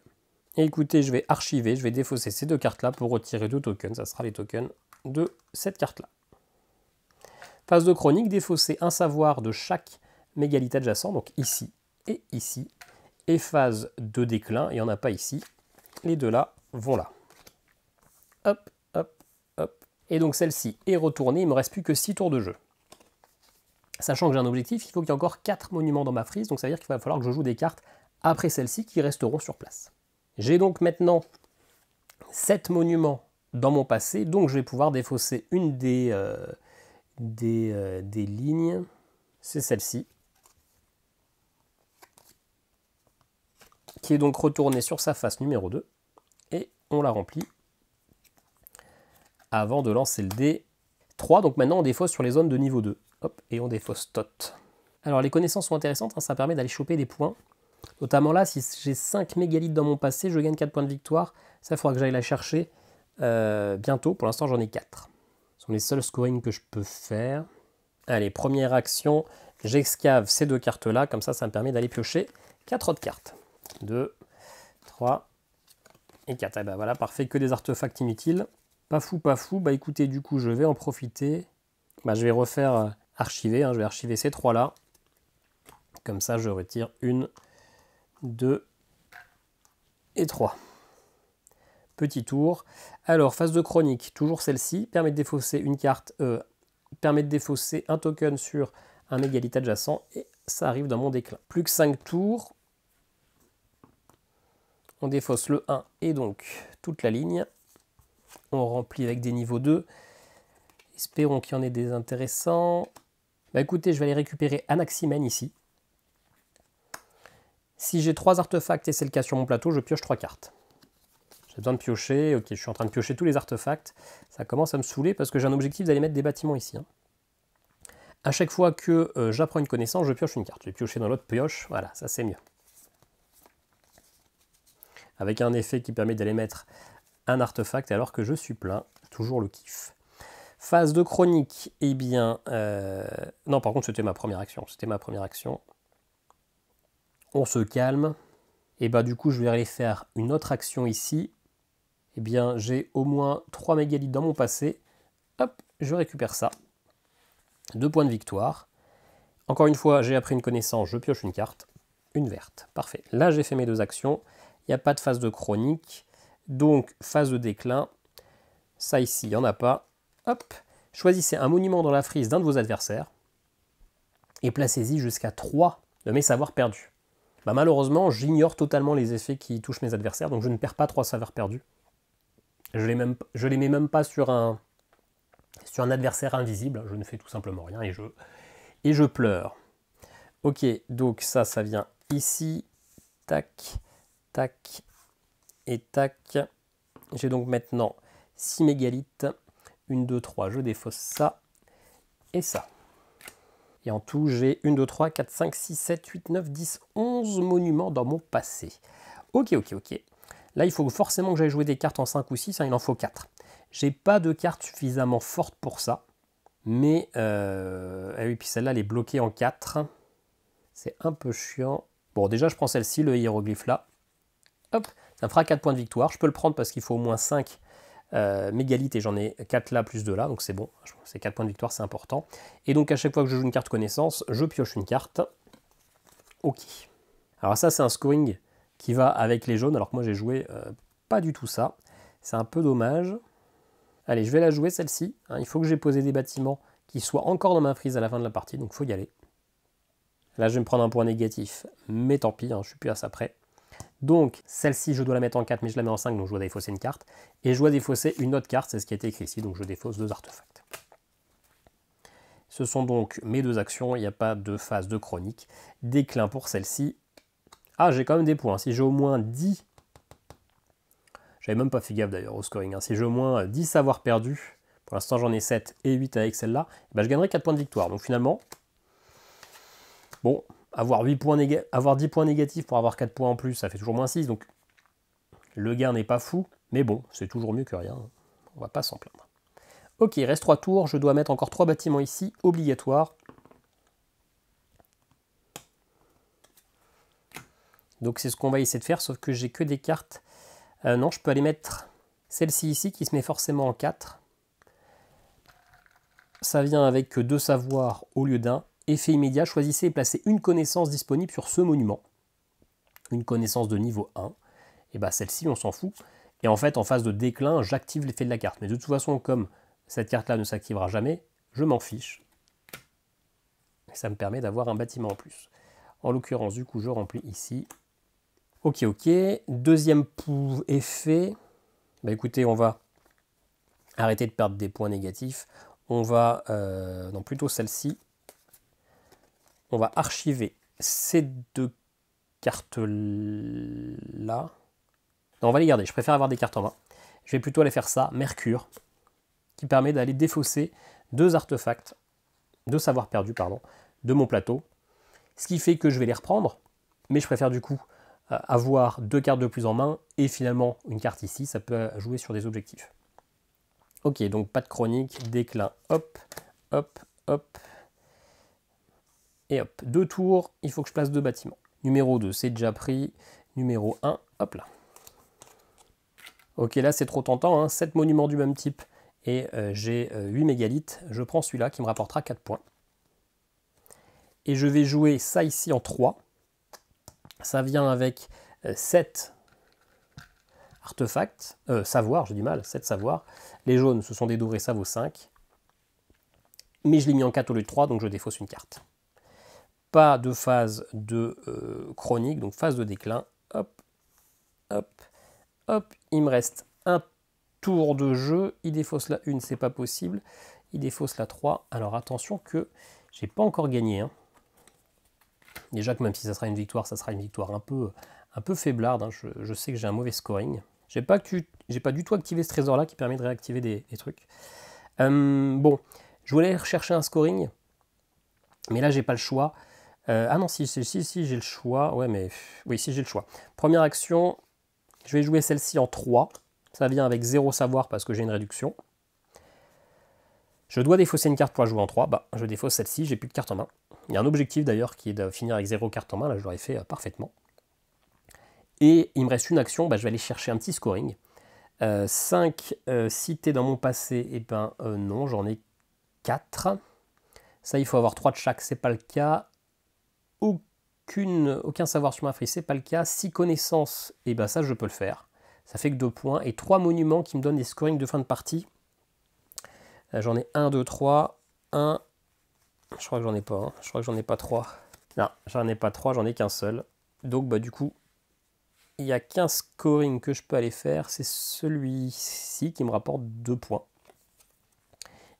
Speaker 1: Et écoutez, je vais archiver, je vais défausser ces 2 cartes-là pour retirer 2 tokens. Ça sera les tokens de cette carte-là. Phase de chronique, défausser un savoir de chaque mégalithe adjacent, donc ici et ici. Et phase de déclin, il n'y en a pas ici. Les 2 là vont là. Hop, hop, hop. Et donc celle-ci est retournée, il ne me reste plus que 6 tours de jeu. Sachant que j'ai un objectif, il faut qu'il y ait encore 4 monuments dans ma frise, donc ça veut dire qu'il va falloir que je joue des cartes après celle-ci qui resteront sur place. J'ai donc maintenant 7 monuments dans mon passé, donc je vais pouvoir défausser une des lignes, c'est celle-ci, qui est donc retournée sur sa face numéro 2, et on la remplit avant de lancer le dé 3, donc maintenant on défausse sur les zones de niveau 2, hop, et on défausse tot. Alors les connaissances sont intéressantes, hein, ça permet d'aller choper des points, notamment là, si j'ai 5 mégalithes dans mon passé, je gagne 4 points de victoire, ça il faudra que j'aille la chercher bientôt, pour l'instant j'en ai 4. Ce sont les seuls scoring que je peux faire. Allez, première action, j'excave ces 2 cartes-là, comme ça, ça me permet d'aller piocher 4 autres cartes. 2, 3 et 4. Et ben voilà, parfait, que des artefacts inutiles. Pas fou, pas fou. Bah écoutez, du coup, je vais en profiter. Bah, je vais refaire archiver, hein, je vais archiver ces 3-là. Comme ça, je retire 1, 2 et 3. Petit tour. Alors, phase de chronique, toujours celle-ci, permet de défausser une carte, permet de défausser un token sur un mégalithe adjacent, et ça arrive dans mon déclin. Plus que 5 tours. On défausse le 1 et donc toute la ligne. On remplit avec des niveaux 2. Espérons qu'il y en ait des intéressants. Bah écoutez, je vais aller récupérer Anaximène ici. Si j'ai 3 artefacts, et c'est le cas sur mon plateau, je pioche 3 cartes. J'ai besoin de piocher. Ok, je suis en train de piocher tous les artefacts. Ça commence à me saouler parce que j'ai un objectif d'aller mettre des bâtiments ici. Hein. À chaque fois que j'apprends une connaissance, je pioche une carte. Je vais piocher dans l'autre pioche. Voilà, ça c'est mieux. Avec un effet qui permet d'aller mettre un artefact alors que je suis plein. Toujours le kiff. Phase de chronique, eh bien... Non, par contre, c'était ma première action. C'était ma première action. On se calme. Et bah du coup, je vais aller faire une autre action ici. Eh bien, j'ai au moins 3 mégalithes dans mon passé. Hop, je récupère ça. 2 points de victoire. Encore une fois, j'ai appris une connaissance, je pioche une carte. Une verte. Parfait. Là, j'ai fait mes 2 actions. Il n'y a pas de phase de chronique. Donc, phase de déclin. Ça ici, il n'y en a pas. Hop. Choisissez un monument dans la frise d'un de vos adversaires. Et placez-y jusqu'à 3 de mes savoirs perdus. Bah, malheureusement, j'ignore totalement les effets qui touchent mes adversaires. Donc, je ne perds pas 3 savoirs perdus. Je les mets même pas sur un adversaire invisible. Je ne fais tout simplement rien et je pleure. Ok, donc ça vient ici. Tac. Tac et tac. J'ai donc maintenant 6 mégalithes. 1, 2, 3, je défausse ça et ça. Et en tout, j'ai 1, 2, 3, 4, 5, 6, 7, 8, 9, 10, 11 monuments dans mon passé. Ok. Là, il faut forcément que j'aille jouer des cartes en 5 ou 6, hein, il en faut 4. J'ai pas de cartes suffisamment fortes pour ça, mais ah oui, puis celle-là, elle est bloquée en 4. C'est un peu chiant. Bon, déjà, je prends celle-ci, le hiéroglyphe là. Hop, ça me fera 4 points de victoire. Je peux le prendre parce qu'il faut au moins 5 mégalithes et j'en ai 4 là plus 2 là, donc c'est bon. C'est 4 points de victoire, c'est important. Et donc, à chaque fois que je joue une carte connaissance, je pioche une carte. Ok. Alors ça, c'est un scoring qui va avec les jaunes, alors que moi, j'ai joué pas du tout ça. C'est un peu dommage. Allez, je vais la jouer celle-ci. Hein, il faut que j'ai posé des bâtiments qui soient encore dans ma frise à la fin de la partie, donc il faut y aller. Là, je vais me prendre un point négatif, mais tant pis, hein, je ne suis plus à ça près. Donc, celle-ci, je dois la mettre en 4, mais je la mets en 5, donc je dois défausser une carte. Et je dois défausser une autre carte, c'est ce qui a été écrit ici, donc je défausse 2 artefacts. Ce sont donc mes 2 actions, il n'y a pas de phase de chronique. Déclin pour celle-ci. Ah, j'ai quand même des points. Si j'ai au moins 10... J'avais même pas fait gaffe d'ailleurs au scoring. Hein. Si j'ai au moins 10 savoirs perdus, pour l'instant j'en ai 7 et 8 avec celle-là, ben je gagnerai 4 points de victoire. Donc finalement, bon, avoir 10 points négatifs pour avoir 4 points en plus, ça fait toujours moins 6. Donc le gain n'est pas fou, mais bon, c'est toujours mieux que rien. On va pas s'en plaindre. Ok, il reste 3 tours. Je dois mettre encore 3 bâtiments ici, obligatoire. Donc c'est ce qu'on va essayer de faire, sauf que j'ai que des cartes. Non, je peux aller mettre celle-ci ici qui se met forcément en 4. Ça vient avec 2 savoirs au lieu d'un. Effet immédiat, choisissez et placez une connaissance disponible sur ce monument. Une connaissance de niveau 1. Et bah celle-ci, on s'en fout. Et en fait, en phase de déclin, j'active l'effet de la carte. Mais de toute façon, comme cette carte-là ne s'activera jamais, je m'en fiche. Et ça me permet d'avoir un bâtiment en plus. En l'occurrence, du coup, je remplis ici. Ok, ok. Deuxième effet. Bah écoutez, on va arrêter de perdre des points négatifs. On va, non plutôt celle-ci. On va archiver ces 2 cartes-là. Non, on va les garder. Je préfère avoir des cartes en main. Je vais plutôt aller faire ça. Mercure, qui permet d'aller défausser 2 artefacts, 2 savoirs perdus, pardon, de mon plateau. Ce qui fait que je vais les reprendre. Mais je préfère du coup avoir 2 cartes de plus en main et finalement une carte ici, ça peut jouer sur des objectifs. Ok, donc pas de chronique, déclin, hop, hop, hop, et hop. 2 tours, il faut que je place 2 bâtiments. Numéro 2, c'est déjà pris. Numéro 1, hop là. Ok, là c'est trop tentant, hein, 7 monuments du même type et j'ai 8 mégalithes. Je prends celui-là qui me rapportera 4 points. Et je vais jouer ça ici en 3. Ça vient avec 7 artefacts, savoirs, j'ai du mal, 7 savoirs. Les jaunes, ce sont des dorés, ça vaut 5. Mais je l'ai mis en 4 au lieu de 3, donc je défausse une carte. Pas de phase de chronique, donc phase de déclin. Hop, hop, hop. Il me reste un tour de jeu. Il défausse la 1, c'est pas possible. Il défausse la 3. Alors attention que j'ai pas encore gagné, hein. Déjà que même si ça sera une victoire, ça sera une victoire un peu faiblarde. Hein. Je sais que j'ai un mauvais scoring. J'ai pas du tout activé ce trésor-là qui permet de réactiver des trucs. Bon, je voulais rechercher un scoring, mais là, j'ai pas le choix. Ah non, si j'ai le choix. Ouais, mais oui, si j'ai le choix. Première action, je vais jouer celle-ci en 3. Ça vient avec 0 savoir parce que j'ai une réduction. Je dois défausser une carte pour la jouer en 3. Bah, je défausse celle-ci, j'ai plus de carte en main. Il y a un objectif d'ailleurs qui est de finir avec 0 carte en main. Là, je l'aurais fait parfaitement. Et il me reste une action, bah, je vais aller chercher un petit scoring. 5 cités dans mon passé, et ben non, j'en ai 4. Ça, il faut avoir 3 de chaque, c'est pas le cas. Aucun savoir sur ma frise, c'est pas le cas. 6 connaissances, et ben ça, je peux le faire. Ça fait que 2 points. Et 3 monuments qui me donnent des scorings de fin de partie. J'en ai 1, 2, 3, 1. Je crois que j'en ai pas, hein. Je crois que j'en ai pas 3. Non, j'en ai pas 3, j'en ai qu'un seul. Donc, bah, du coup, il n'y a qu'un scoring que je peux aller faire, c'est celui-ci qui me rapporte 2 points.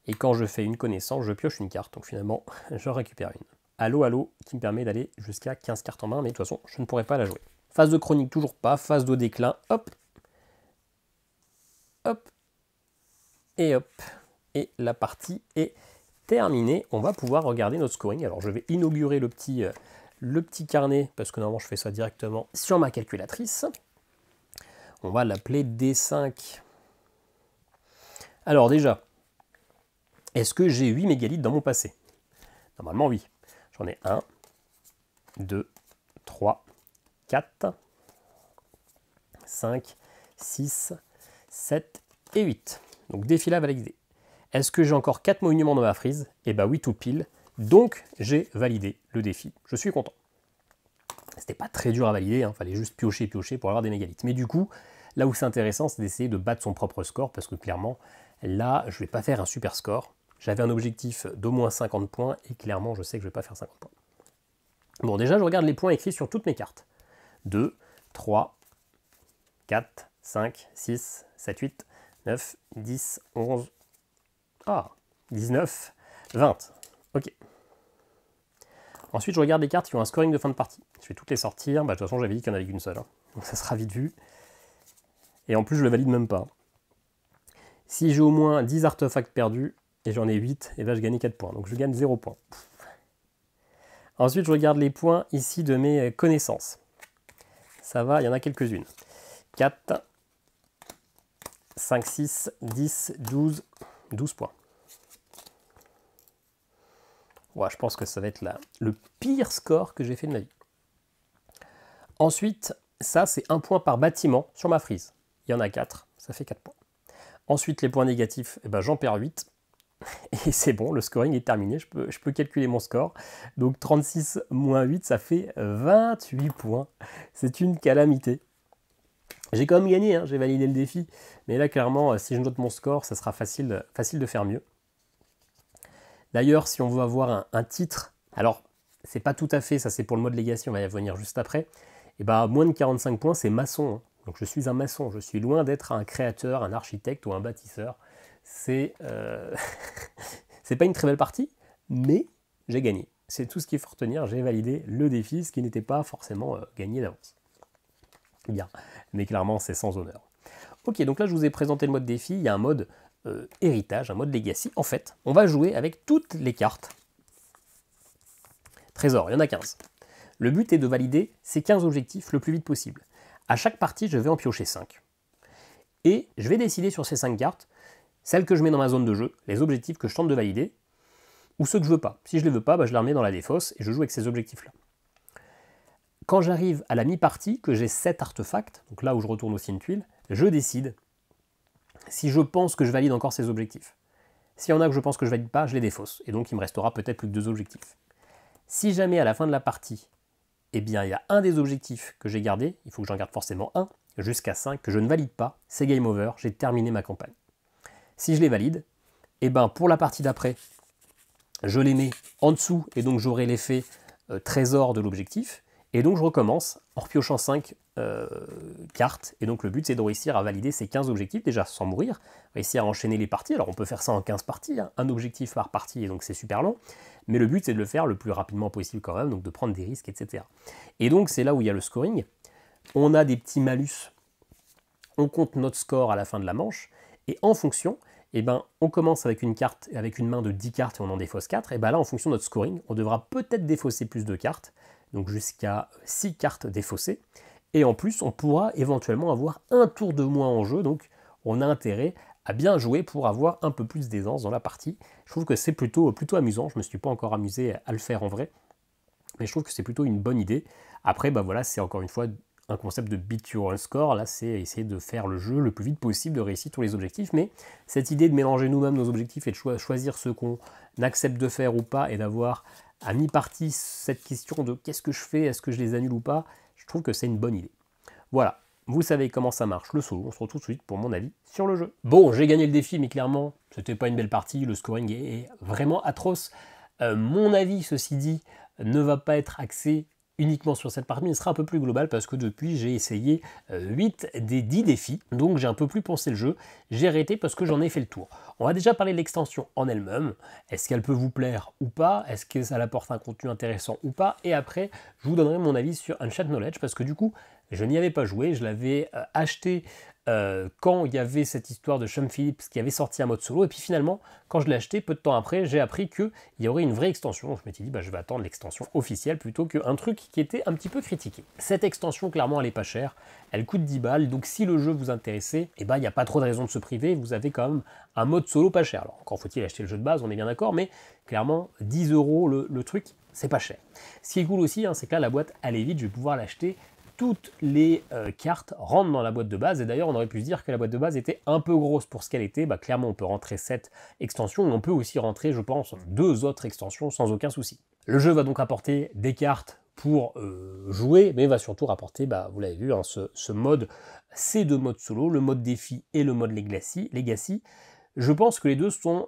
Speaker 1: Et quand je fais une connaissance, je pioche une carte. Donc finalement, je récupère une. Allo, allo, qui me permet d'aller jusqu'à 15 cartes en main, mais de toute façon, je ne pourrai pas la jouer. Phase de chronique, toujours pas. Phase de déclin, hop. Hop. Et hop. Et la partie est terminée. On va pouvoir regarder notre scoring. Alors je vais inaugurer le petit carnet, parce que normalement je fais ça directement sur ma calculatrice. On va l'appeler D5. Alors déjà, est-ce que j'ai 8 mégalithes dans mon passé? Normalement oui. J'en ai 1, 2, 3, 4, 5, 6, 7 et 8. Donc défi là validé. Est-ce que j'ai encore 4 monuments dans ma frise? Eh bien oui, tout pile. Donc j'ai validé le défi. Je suis content. C'était pas très dur à valider, il fallait juste piocher pour avoir des mégalithes. Mais du coup, là où c'est intéressant, c'est d'essayer de battre son propre score, parce que clairement, là, je vais pas faire un super score. J'avais un objectif d'au moins 50 points, et clairement, je sais que je vais pas faire 50 points. Bon, déjà, je regarde les points écrits sur toutes mes cartes. 2, 3, 4, 5, 6, 7, 8, 9, 10, 11, 19, 20. Ok. Ensuite, je regarde les cartes qui ont un scoring de fin de partie. Je vais toutes les sortir. De toute façon, j'avais dit qu'il n'y en avait qu'une seule. Donc ça sera vite vu. Et en plus, je le valide même pas. Si j'ai au moins 10 artefacts perdus, et j'en ai 8, et ben je gagne 4 points. Donc je gagne 0 points. Ensuite, je regarde les points ici de mes connaissances. Ça va, il y en a quelques-unes. 4, 5, 6, 10, 12, 12 points. Ouais, je pense que ça va être le pire score que j'ai fait de ma vie. Ensuite, ça c'est 1 point par bâtiment sur ma frise. Il y en a 4, ça fait 4 points. Ensuite, les points négatifs, eh ben, j'en perds 8. Et c'est bon, le scoring est terminé, je peux calculer mon score. Donc 36 moins 8, ça fait 28 points. C'est une calamité. J'ai quand même gagné, j'ai validé le défi. Mais là, clairement, si je note mon score, ça sera facile de faire mieux. D'ailleurs, si on veut avoir un titre, alors c'est pas tout à fait, ça c'est pour le mode Legacy, on va y revenir juste après, et ben moins de 45 points, c'est maçon. Donc je suis un maçon, je suis loin d'être un créateur, un architecte ou un bâtisseur. C'est c'est pas une très belle partie, mais j'ai gagné. C'est tout ce qu'il faut retenir, j'ai validé le défi, ce qui n'était pas forcément gagné d'avance. Bien, mais clairement c'est sans honneur. Ok, donc là je vous ai présenté le mode défi, il y a un mode héritage, un mode legacy. En fait, on va jouer avec toutes les cartes. Trésor, il y en a 15. Le but est de valider ces 15 objectifs le plus vite possible. À chaque partie, je vais en piocher 5. Et je vais décider sur ces 5 cartes, celles que je mets dans ma zone de jeu, les objectifs que je tente de valider, ou ceux que je veux pas. Si je les veux pas, je les remets dans la défausse et je joue avec ces objectifs-là. Quand j'arrive à la mi-partie, que j'ai 7 artefacts, donc là où je retourne aussi une tuile, je décide si je pense que je valide encore ces objectifs. S'il y en a que je pense que je ne valide pas, je les défausse. Et donc il me restera peut-être plus que 2 objectifs. Si jamais à la fin de la partie, eh bien, il y a un des objectifs que j'ai gardé, il faut que j'en garde forcément un, jusqu'à 5, que je ne valide pas, c'est game over, j'ai terminé ma campagne. Si je les valide, eh ben, pour la partie d'après, je les mets en dessous, et donc j'aurai l'effet trésor de l'objectif, et donc je recommence en repiochant 5 cartes, et donc le but c'est de réussir à valider ces 15 objectifs, déjà sans mourir, réussir à enchaîner les parties. Alors on peut faire ça en 15 parties, un objectif par partie, et donc c'est super long, mais le but c'est de le faire le plus rapidement possible quand même, donc de prendre des risques, etc. Et donc c'est là où il y a le scoring, on a des petits malus, on compte notre score à la fin de la manche, et en fonction, eh ben, on commence avec une carte, avec une main de 10 cartes et on en défausse 4, et ben là en fonction de notre scoring, on devra peut-être défausser plus de cartes, donc jusqu'à 6 cartes défaussées, et en plus, on pourra éventuellement avoir un tour de moins en jeu, donc on a intérêt à bien jouer pour avoir un peu plus d'aisance dans la partie. Je trouve que c'est plutôt amusant, je ne me suis pas encore amusé à le faire en vrai, mais je trouve que c'est plutôt une bonne idée. Après, bah voilà, c'est encore une fois un concept de beat your own score, là c'est essayer de faire le jeu le plus vite possible, de réussir tous les objectifs, mais cette idée de mélanger nous-mêmes nos objectifs et de choisir ce qu'on accepte de faire ou pas, et d'avoir à mi-partie cette question de qu'est-ce que je fais, est-ce que je les annule ou pas, je trouve que c'est une bonne idée. Voilà, vous savez comment ça marche, le solo, on se retrouve tout de suite pour mon avis sur le jeu. Bon, j'ai gagné le défi, mais clairement, c'était pas une belle partie, le scoring est vraiment atroce. Mon avis, ceci dit, ne va pas être axé uniquement sur cette partie, mais il sera un peu plus global parce que depuis j'ai essayé 8 des 10 défis, donc j'ai un peu plus pensé le jeu, j'ai arrêté parce que j'en ai fait le tour. On va déjà parler de l'extension en elle-même, est-ce qu'elle peut vous plaire ou pas, est-ce que ça apporte un contenu intéressant ou pas, et après je vous donnerai mon avis sur Ancient Knowledge parce que du coup je n'y avais pas joué, je l'avais acheté quand il y avait cette histoire de Sean Phillips qui avait sorti un mode solo, et puis finalement, quand je l'ai acheté, peu de temps après, j'ai appris qu'il y aurait une vraie extension. Donc je m'étais dit, bah, je vais attendre l'extension officielle plutôt qu'un truc qui était un petit peu critiqué. Cette extension, clairement, elle est pas chère, elle coûte 10 balles, donc si le jeu vous intéressait, eh ben, il n'y a pas trop de raison de se priver, vous avez quand même un mode solo pas cher. Alors encore faut-il acheter le jeu de base, on est bien d'accord, mais clairement, 10 € le truc, c'est pas cher. Ce qui est cool aussi, hein, c'est que là, la boîte, elle est vide, je vais pouvoir l'acheter. Toutes les cartes rentrent dans la boîte de base, et d'ailleurs on aurait pu se dire que la boîte de base était un peu grosse pour ce qu'elle était. Bah, clairement on peut rentrer cette extension, mais on peut aussi rentrer, je pense, 2 autres extensions sans aucun souci. Le jeu va donc apporter des cartes pour jouer, mais va surtout rapporter, bah, vous l'avez vu, hein, ce mode, ces 2 modes solo, le mode défi et le mode Legacy. Je pense que les deux sont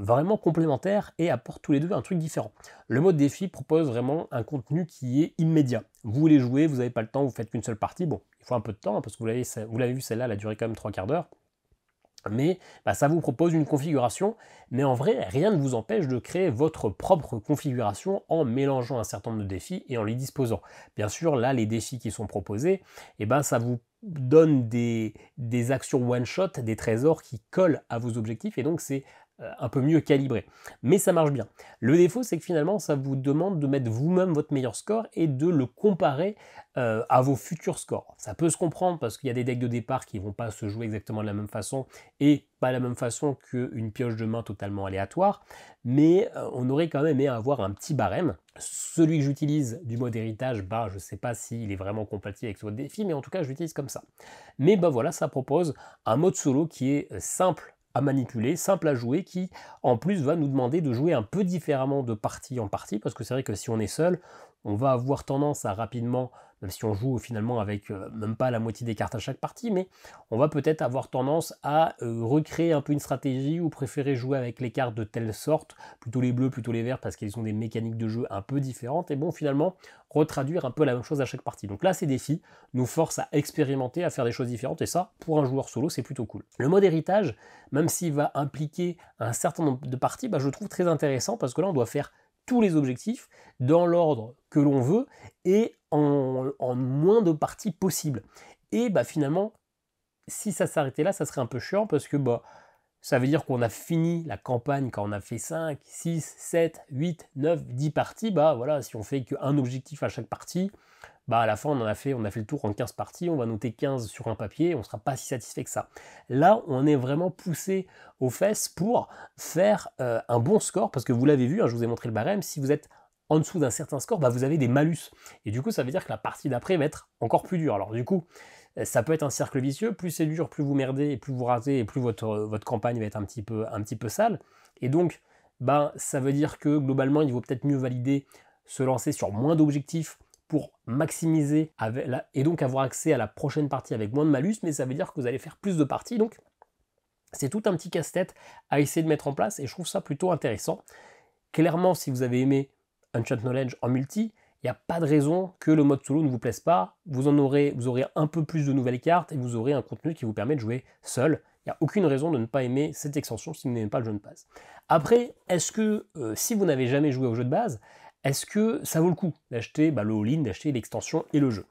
Speaker 1: vraiment complémentaires et apportent tous les deux un truc différent. Le mode défi propose vraiment un contenu qui est immédiat. Vous voulez jouer, vous n'avez pas le temps, vous faites qu'une seule partie. Bon, il faut un peu de temps, hein, parce que vous l'avez vu, celle-là, elle a duré quand même 3/4 d'heure. Mais bah, ça vous propose une configuration, mais en vrai, rien ne vous empêche de créer votre propre configuration en mélangeant un certain nombre de défis et en les disposant. Bien sûr, là, les défis qui sont proposés, eh ben, ça vous donne des actions one-shot, des trésors qui collent à vos objectifs, et donc c'est un peu mieux calibré. Mais ça marche bien. Le défaut, c'est que finalement, ça vous demande de mettre vous-même votre meilleur score et de le comparer à vos futurs scores. Ça peut se comprendre parce qu'il y a des decks de départ qui ne vont pas se jouer exactement de la même façon et pas de la même façon qu'une pioche de main totalement aléatoire, mais on aurait quand même aimé avoir un petit barème. Celui que j'utilise du mode héritage, bah, je ne sais pas s'il est vraiment compatible avec ce mode défi, mais en tout cas, je l'utilise comme ça. Mais bah voilà, ça propose un mode solo qui est simple à manipuler, simple à jouer, qui en plus va nous demander de jouer un peu différemment de partie en partie, parce que c'est vrai que si on est seul, on va avoir tendance à rapidement, même si on joue finalement avec même pas la moitié des cartes à chaque partie, mais on va peut-être avoir tendance à recréer un peu une stratégie ou préférer jouer avec les cartes de telle sorte, plutôt les bleus, plutôt les verts, parce qu'ils ont des mécaniques de jeu un peu différentes, et bon, finalement, retraduire un peu la même chose à chaque partie. Donc là, ces défis nous forcent à expérimenter, à faire des choses différentes, et ça, pour un joueur solo, c'est plutôt cool. Le mode héritage, même s'il va impliquer un certain nombre de parties, bah, je le trouve très intéressant, parce que là, on doit faire tous les objectifs dans l'ordre que l'on veut et en moins de parties possibles. Et bah, finalement, si ça s'arrêtait là, ça serait un peu chiant parce que bah, ça veut dire qu'on a fini la campagne quand on a fait 5, 6, 7, 8, 9, 10 parties. Bah voilà, si on fait qu'un objectif à chaque partie, bah à la fin on a fait le tour en 15 parties, on va noter 15 sur un papier, on ne sera pas si satisfait que ça. Là, on est vraiment poussé aux fesses pour faire un bon score, parce que vous l'avez vu, hein, je vous ai montré le barème, si vous êtes en dessous d'un certain score, bah vous avez des malus. Et du coup, ça veut dire que la partie d'après va être encore plus dure. Alors du coup, ça peut être un cercle vicieux, plus c'est dur, plus vous merdez, et plus vous ratez, et plus votre campagne va être un petit peu sale. Et donc, ben, ça veut dire que globalement, il vaut peut-être mieux valider, se lancer sur moins d'objectifs pour maximiser et donc avoir accès à la prochaine partie avec moins de malus, mais ça veut dire que vous allez faire plus de parties. Donc, c'est tout un petit casse-tête à essayer de mettre en place, et je trouve ça plutôt intéressant. Clairement, si vous avez aimé Ancient Knowledge en multi, il n'y a pas de raison que le mode solo ne vous plaise pas. Vous aurez un peu plus de nouvelles cartes et vous aurez un contenu qui vous permet de jouer seul. Il n'y a aucune raison de ne pas aimer cette extension si vous n'aimez pas le jeu de base. Après, est-ce que si vous n'avez jamais joué au jeu de base, est-ce que ça vaut le coup d'acheter le all-in, d'acheter l'extension et le jeu?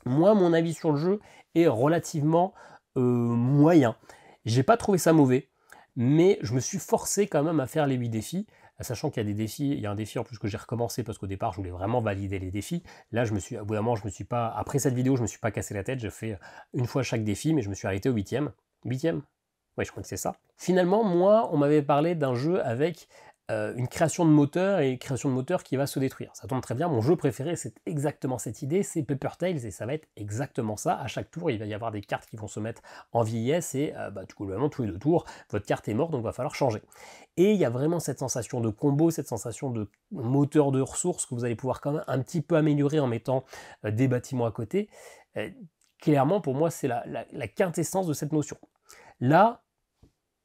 Speaker 1: Moi, mon avis sur le jeu est relativement moyen. J'ai pas trouvé ça mauvais, mais je me suis forcé quand même à faire les 8 défis, sachant qu'il y a des défis, il y a un défi en plus que j'ai recommencé parce qu'au départ je voulais vraiment valider les défis. Là, au bout d'un moment, je me suis pas, après cette vidéo, je me suis pas cassé la tête, j'ai fait une fois chaque défi, mais je me suis arrêté au 8e. 8e? Oui, je crois que c'est ça. Finalement, moi, on m'avait parlé d'un jeu avec une création de moteur, et création de moteur qui va se détruire. Ça tombe très bien, mon jeu préféré, c'est exactement cette idée, c'est Paper Tales, et ça va être exactement ça. À chaque tour, il va y avoir des cartes qui vont se mettre en vieillesse, et du coup, vraiment, tous les 2 tours, votre carte est morte, donc il va falloir changer. Et il y a vraiment cette sensation de combo, cette sensation de moteur de ressources que vous allez pouvoir quand même un petit peu améliorer en mettant des bâtiments à côté. Clairement, pour moi, c'est la quintessence de cette notion. Là,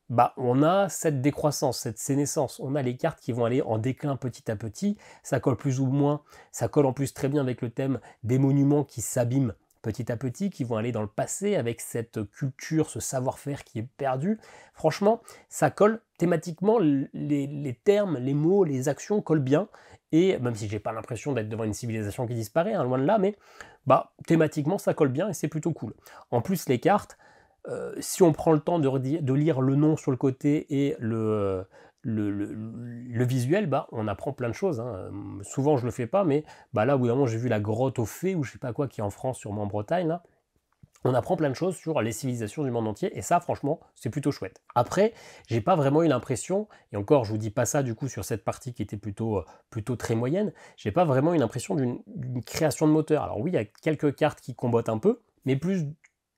Speaker 1: bah, on a cette décroissance, cette sénescence. On a les cartes qui vont aller en déclin petit à petit. Ça colle plus ou moins. Ça colle en plus très bien avec le thème des monuments qui s'abîment petit à petit, qui vont aller dans le passé avec cette culture, ce savoir-faire qui est perdu. Franchement, ça colle thématiquement, les termes, les mots, les actions collent bien. et même si j'ai pas l'impression d'être devant une civilisation qui disparaît, hein, loin de là, mais bah, thématiquement ça colle bien et c'est plutôt cool. En plus les cartes, si on prend le temps de lire le nom sur le côté et le visuel, bah, on apprend plein de choses, hein. Souvent je le fais pas, mais bah, là, au bout d'un moment, j'ai vu la grotte aux fées, ou je sais pas quoi, qui est en France, sûrement en Bretagne, là. On apprend plein de choses sur les civilisations du monde entier, et ça, franchement, c'est plutôt chouette. Après, j'ai pas vraiment eu l'impression, et encore, je vous dis pas ça du coup sur cette partie qui était plutôt très moyenne, j'ai pas vraiment eu l'impression d'une création de moteur. Alors oui, il y a quelques cartes qui combattent un peu, mais plus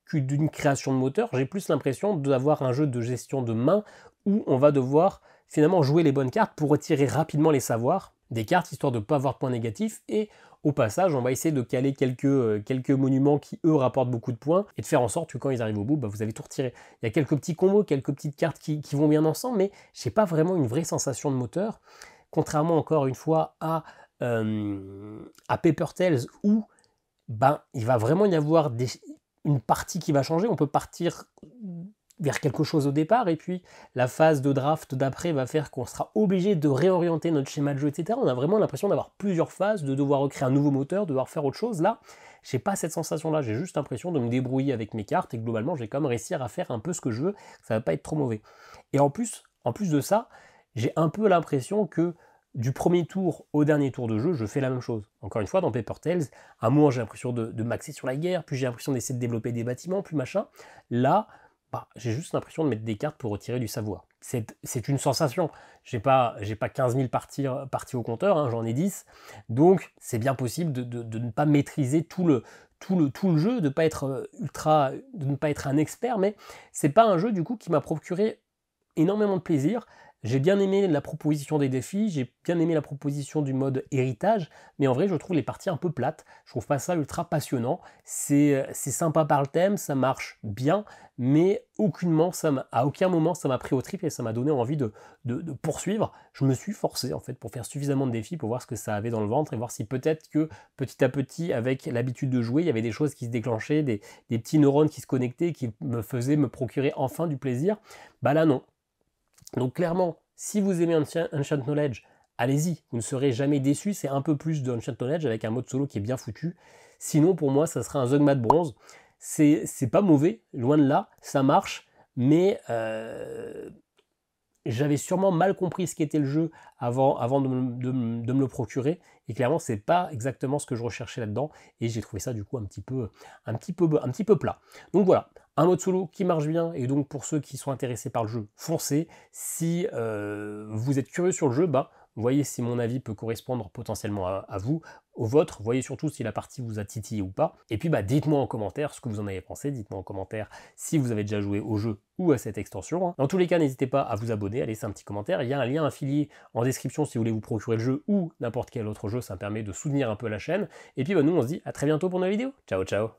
Speaker 1: que d'une création de moteur, j'ai plus l'impression d'avoir un jeu de gestion de main où on va devoir finalement jouer les bonnes cartes pour retirer rapidement les savoirs des cartes, histoire de ne pas avoir de points négatifs, et au passage, on va essayer de caler quelques monuments qui, eux, rapportent beaucoup de points, et de faire en sorte que quand ils arrivent au bout, bah, vous avez tout retiré. Il y a quelques petits combos, quelques petites cartes qui vont bien ensemble, mais j'ai pas vraiment une vraie sensation de moteur, contrairement encore une fois à Paper Tales, où ben, il va vraiment y avoir une partie qui va changer. On peut partir vers quelque chose au départ, et puis la phase de draft d'après va faire qu'on sera obligé de réorienter notre schéma de jeu, etc. On a vraiment l'impression d'avoir plusieurs phases, de devoir recréer un nouveau moteur, de devoir faire autre chose. Là, j'ai pas cette sensation-là, j'ai juste l'impression de me débrouiller avec mes cartes, et globalement, je vais quand même réussir à faire un peu ce que je veux, ça va pas être trop mauvais. Et en plus de ça, j'ai un peu l'impression que du premier tour au dernier tour de jeu, je fais la même chose. Encore une fois, dans Paper Tales, à un moment j'ai l'impression de m'axer sur la guerre, puis j'ai l'impression d'essayer de développer des bâtiments, plus machin. Là, bah, j'ai juste l'impression de mettre des cartes pour retirer du savoir. C'est une sensation. J'ai pas 15 000 parties au compteur, hein, j'en ai 10. Donc c'est bien possible de ne pas maîtriser tout le jeu, de ne pas être un expert, mais c'est pas un jeu du coup qui m'a procuré énormément de plaisir. J'ai bien aimé la proposition des défis, j'ai bien aimé la proposition du mode héritage, mais en vrai je trouve les parties un peu plates, je trouve pas ça ultra passionnant, c'est sympa par le thème, ça marche bien, mais à aucun moment ça m'a pris au trip et ça m'a donné envie de poursuivre. Je me suis forcé en fait pour faire suffisamment de défis pour voir ce que ça avait dans le ventre et voir si peut-être que petit à petit, avec l'habitude de jouer, il y avait des choses qui se déclenchaient, des petits neurones qui se connectaient, qui me faisaient me procurer enfin du plaisir. Bah là non. Donc clairement, si vous aimez Ancient Knowledge, allez-y, vous ne serez jamais déçu, c'est un peu plus de Ancient Knowledge avec un mode solo qui est bien foutu. Sinon, pour moi, ça sera un Zugmat bronze. C'est pas mauvais, loin de là, ça marche, mais j'avais sûrement mal compris ce qu'était le jeu avant de me le procurer, et clairement c'est pas exactement ce que je recherchais là-dedans, et j'ai trouvé ça du coup un petit peu plat. Donc voilà, un mode solo qui marche bien, et donc pour ceux qui sont intéressés par le jeu, foncez. Si vous êtes curieux sur le jeu, bah voyez si mon avis peut correspondre potentiellement à vous, au vôtre, voyez surtout si la partie vous a titillé ou pas, et puis bah dites-moi en commentaire ce que vous en avez pensé, dites-moi en commentaire si vous avez déjà joué au jeu ou à cette extension, hein. Dans tous les cas, n'hésitez pas à vous abonner, à laisser un petit commentaire, il y a un lien affilié en description si vous voulez vous procurer le jeu ou n'importe quel autre jeu, ça me permet de soutenir un peu la chaîne, et puis bah nous on se dit à très bientôt pour une nouvelle vidéo, ciao ciao.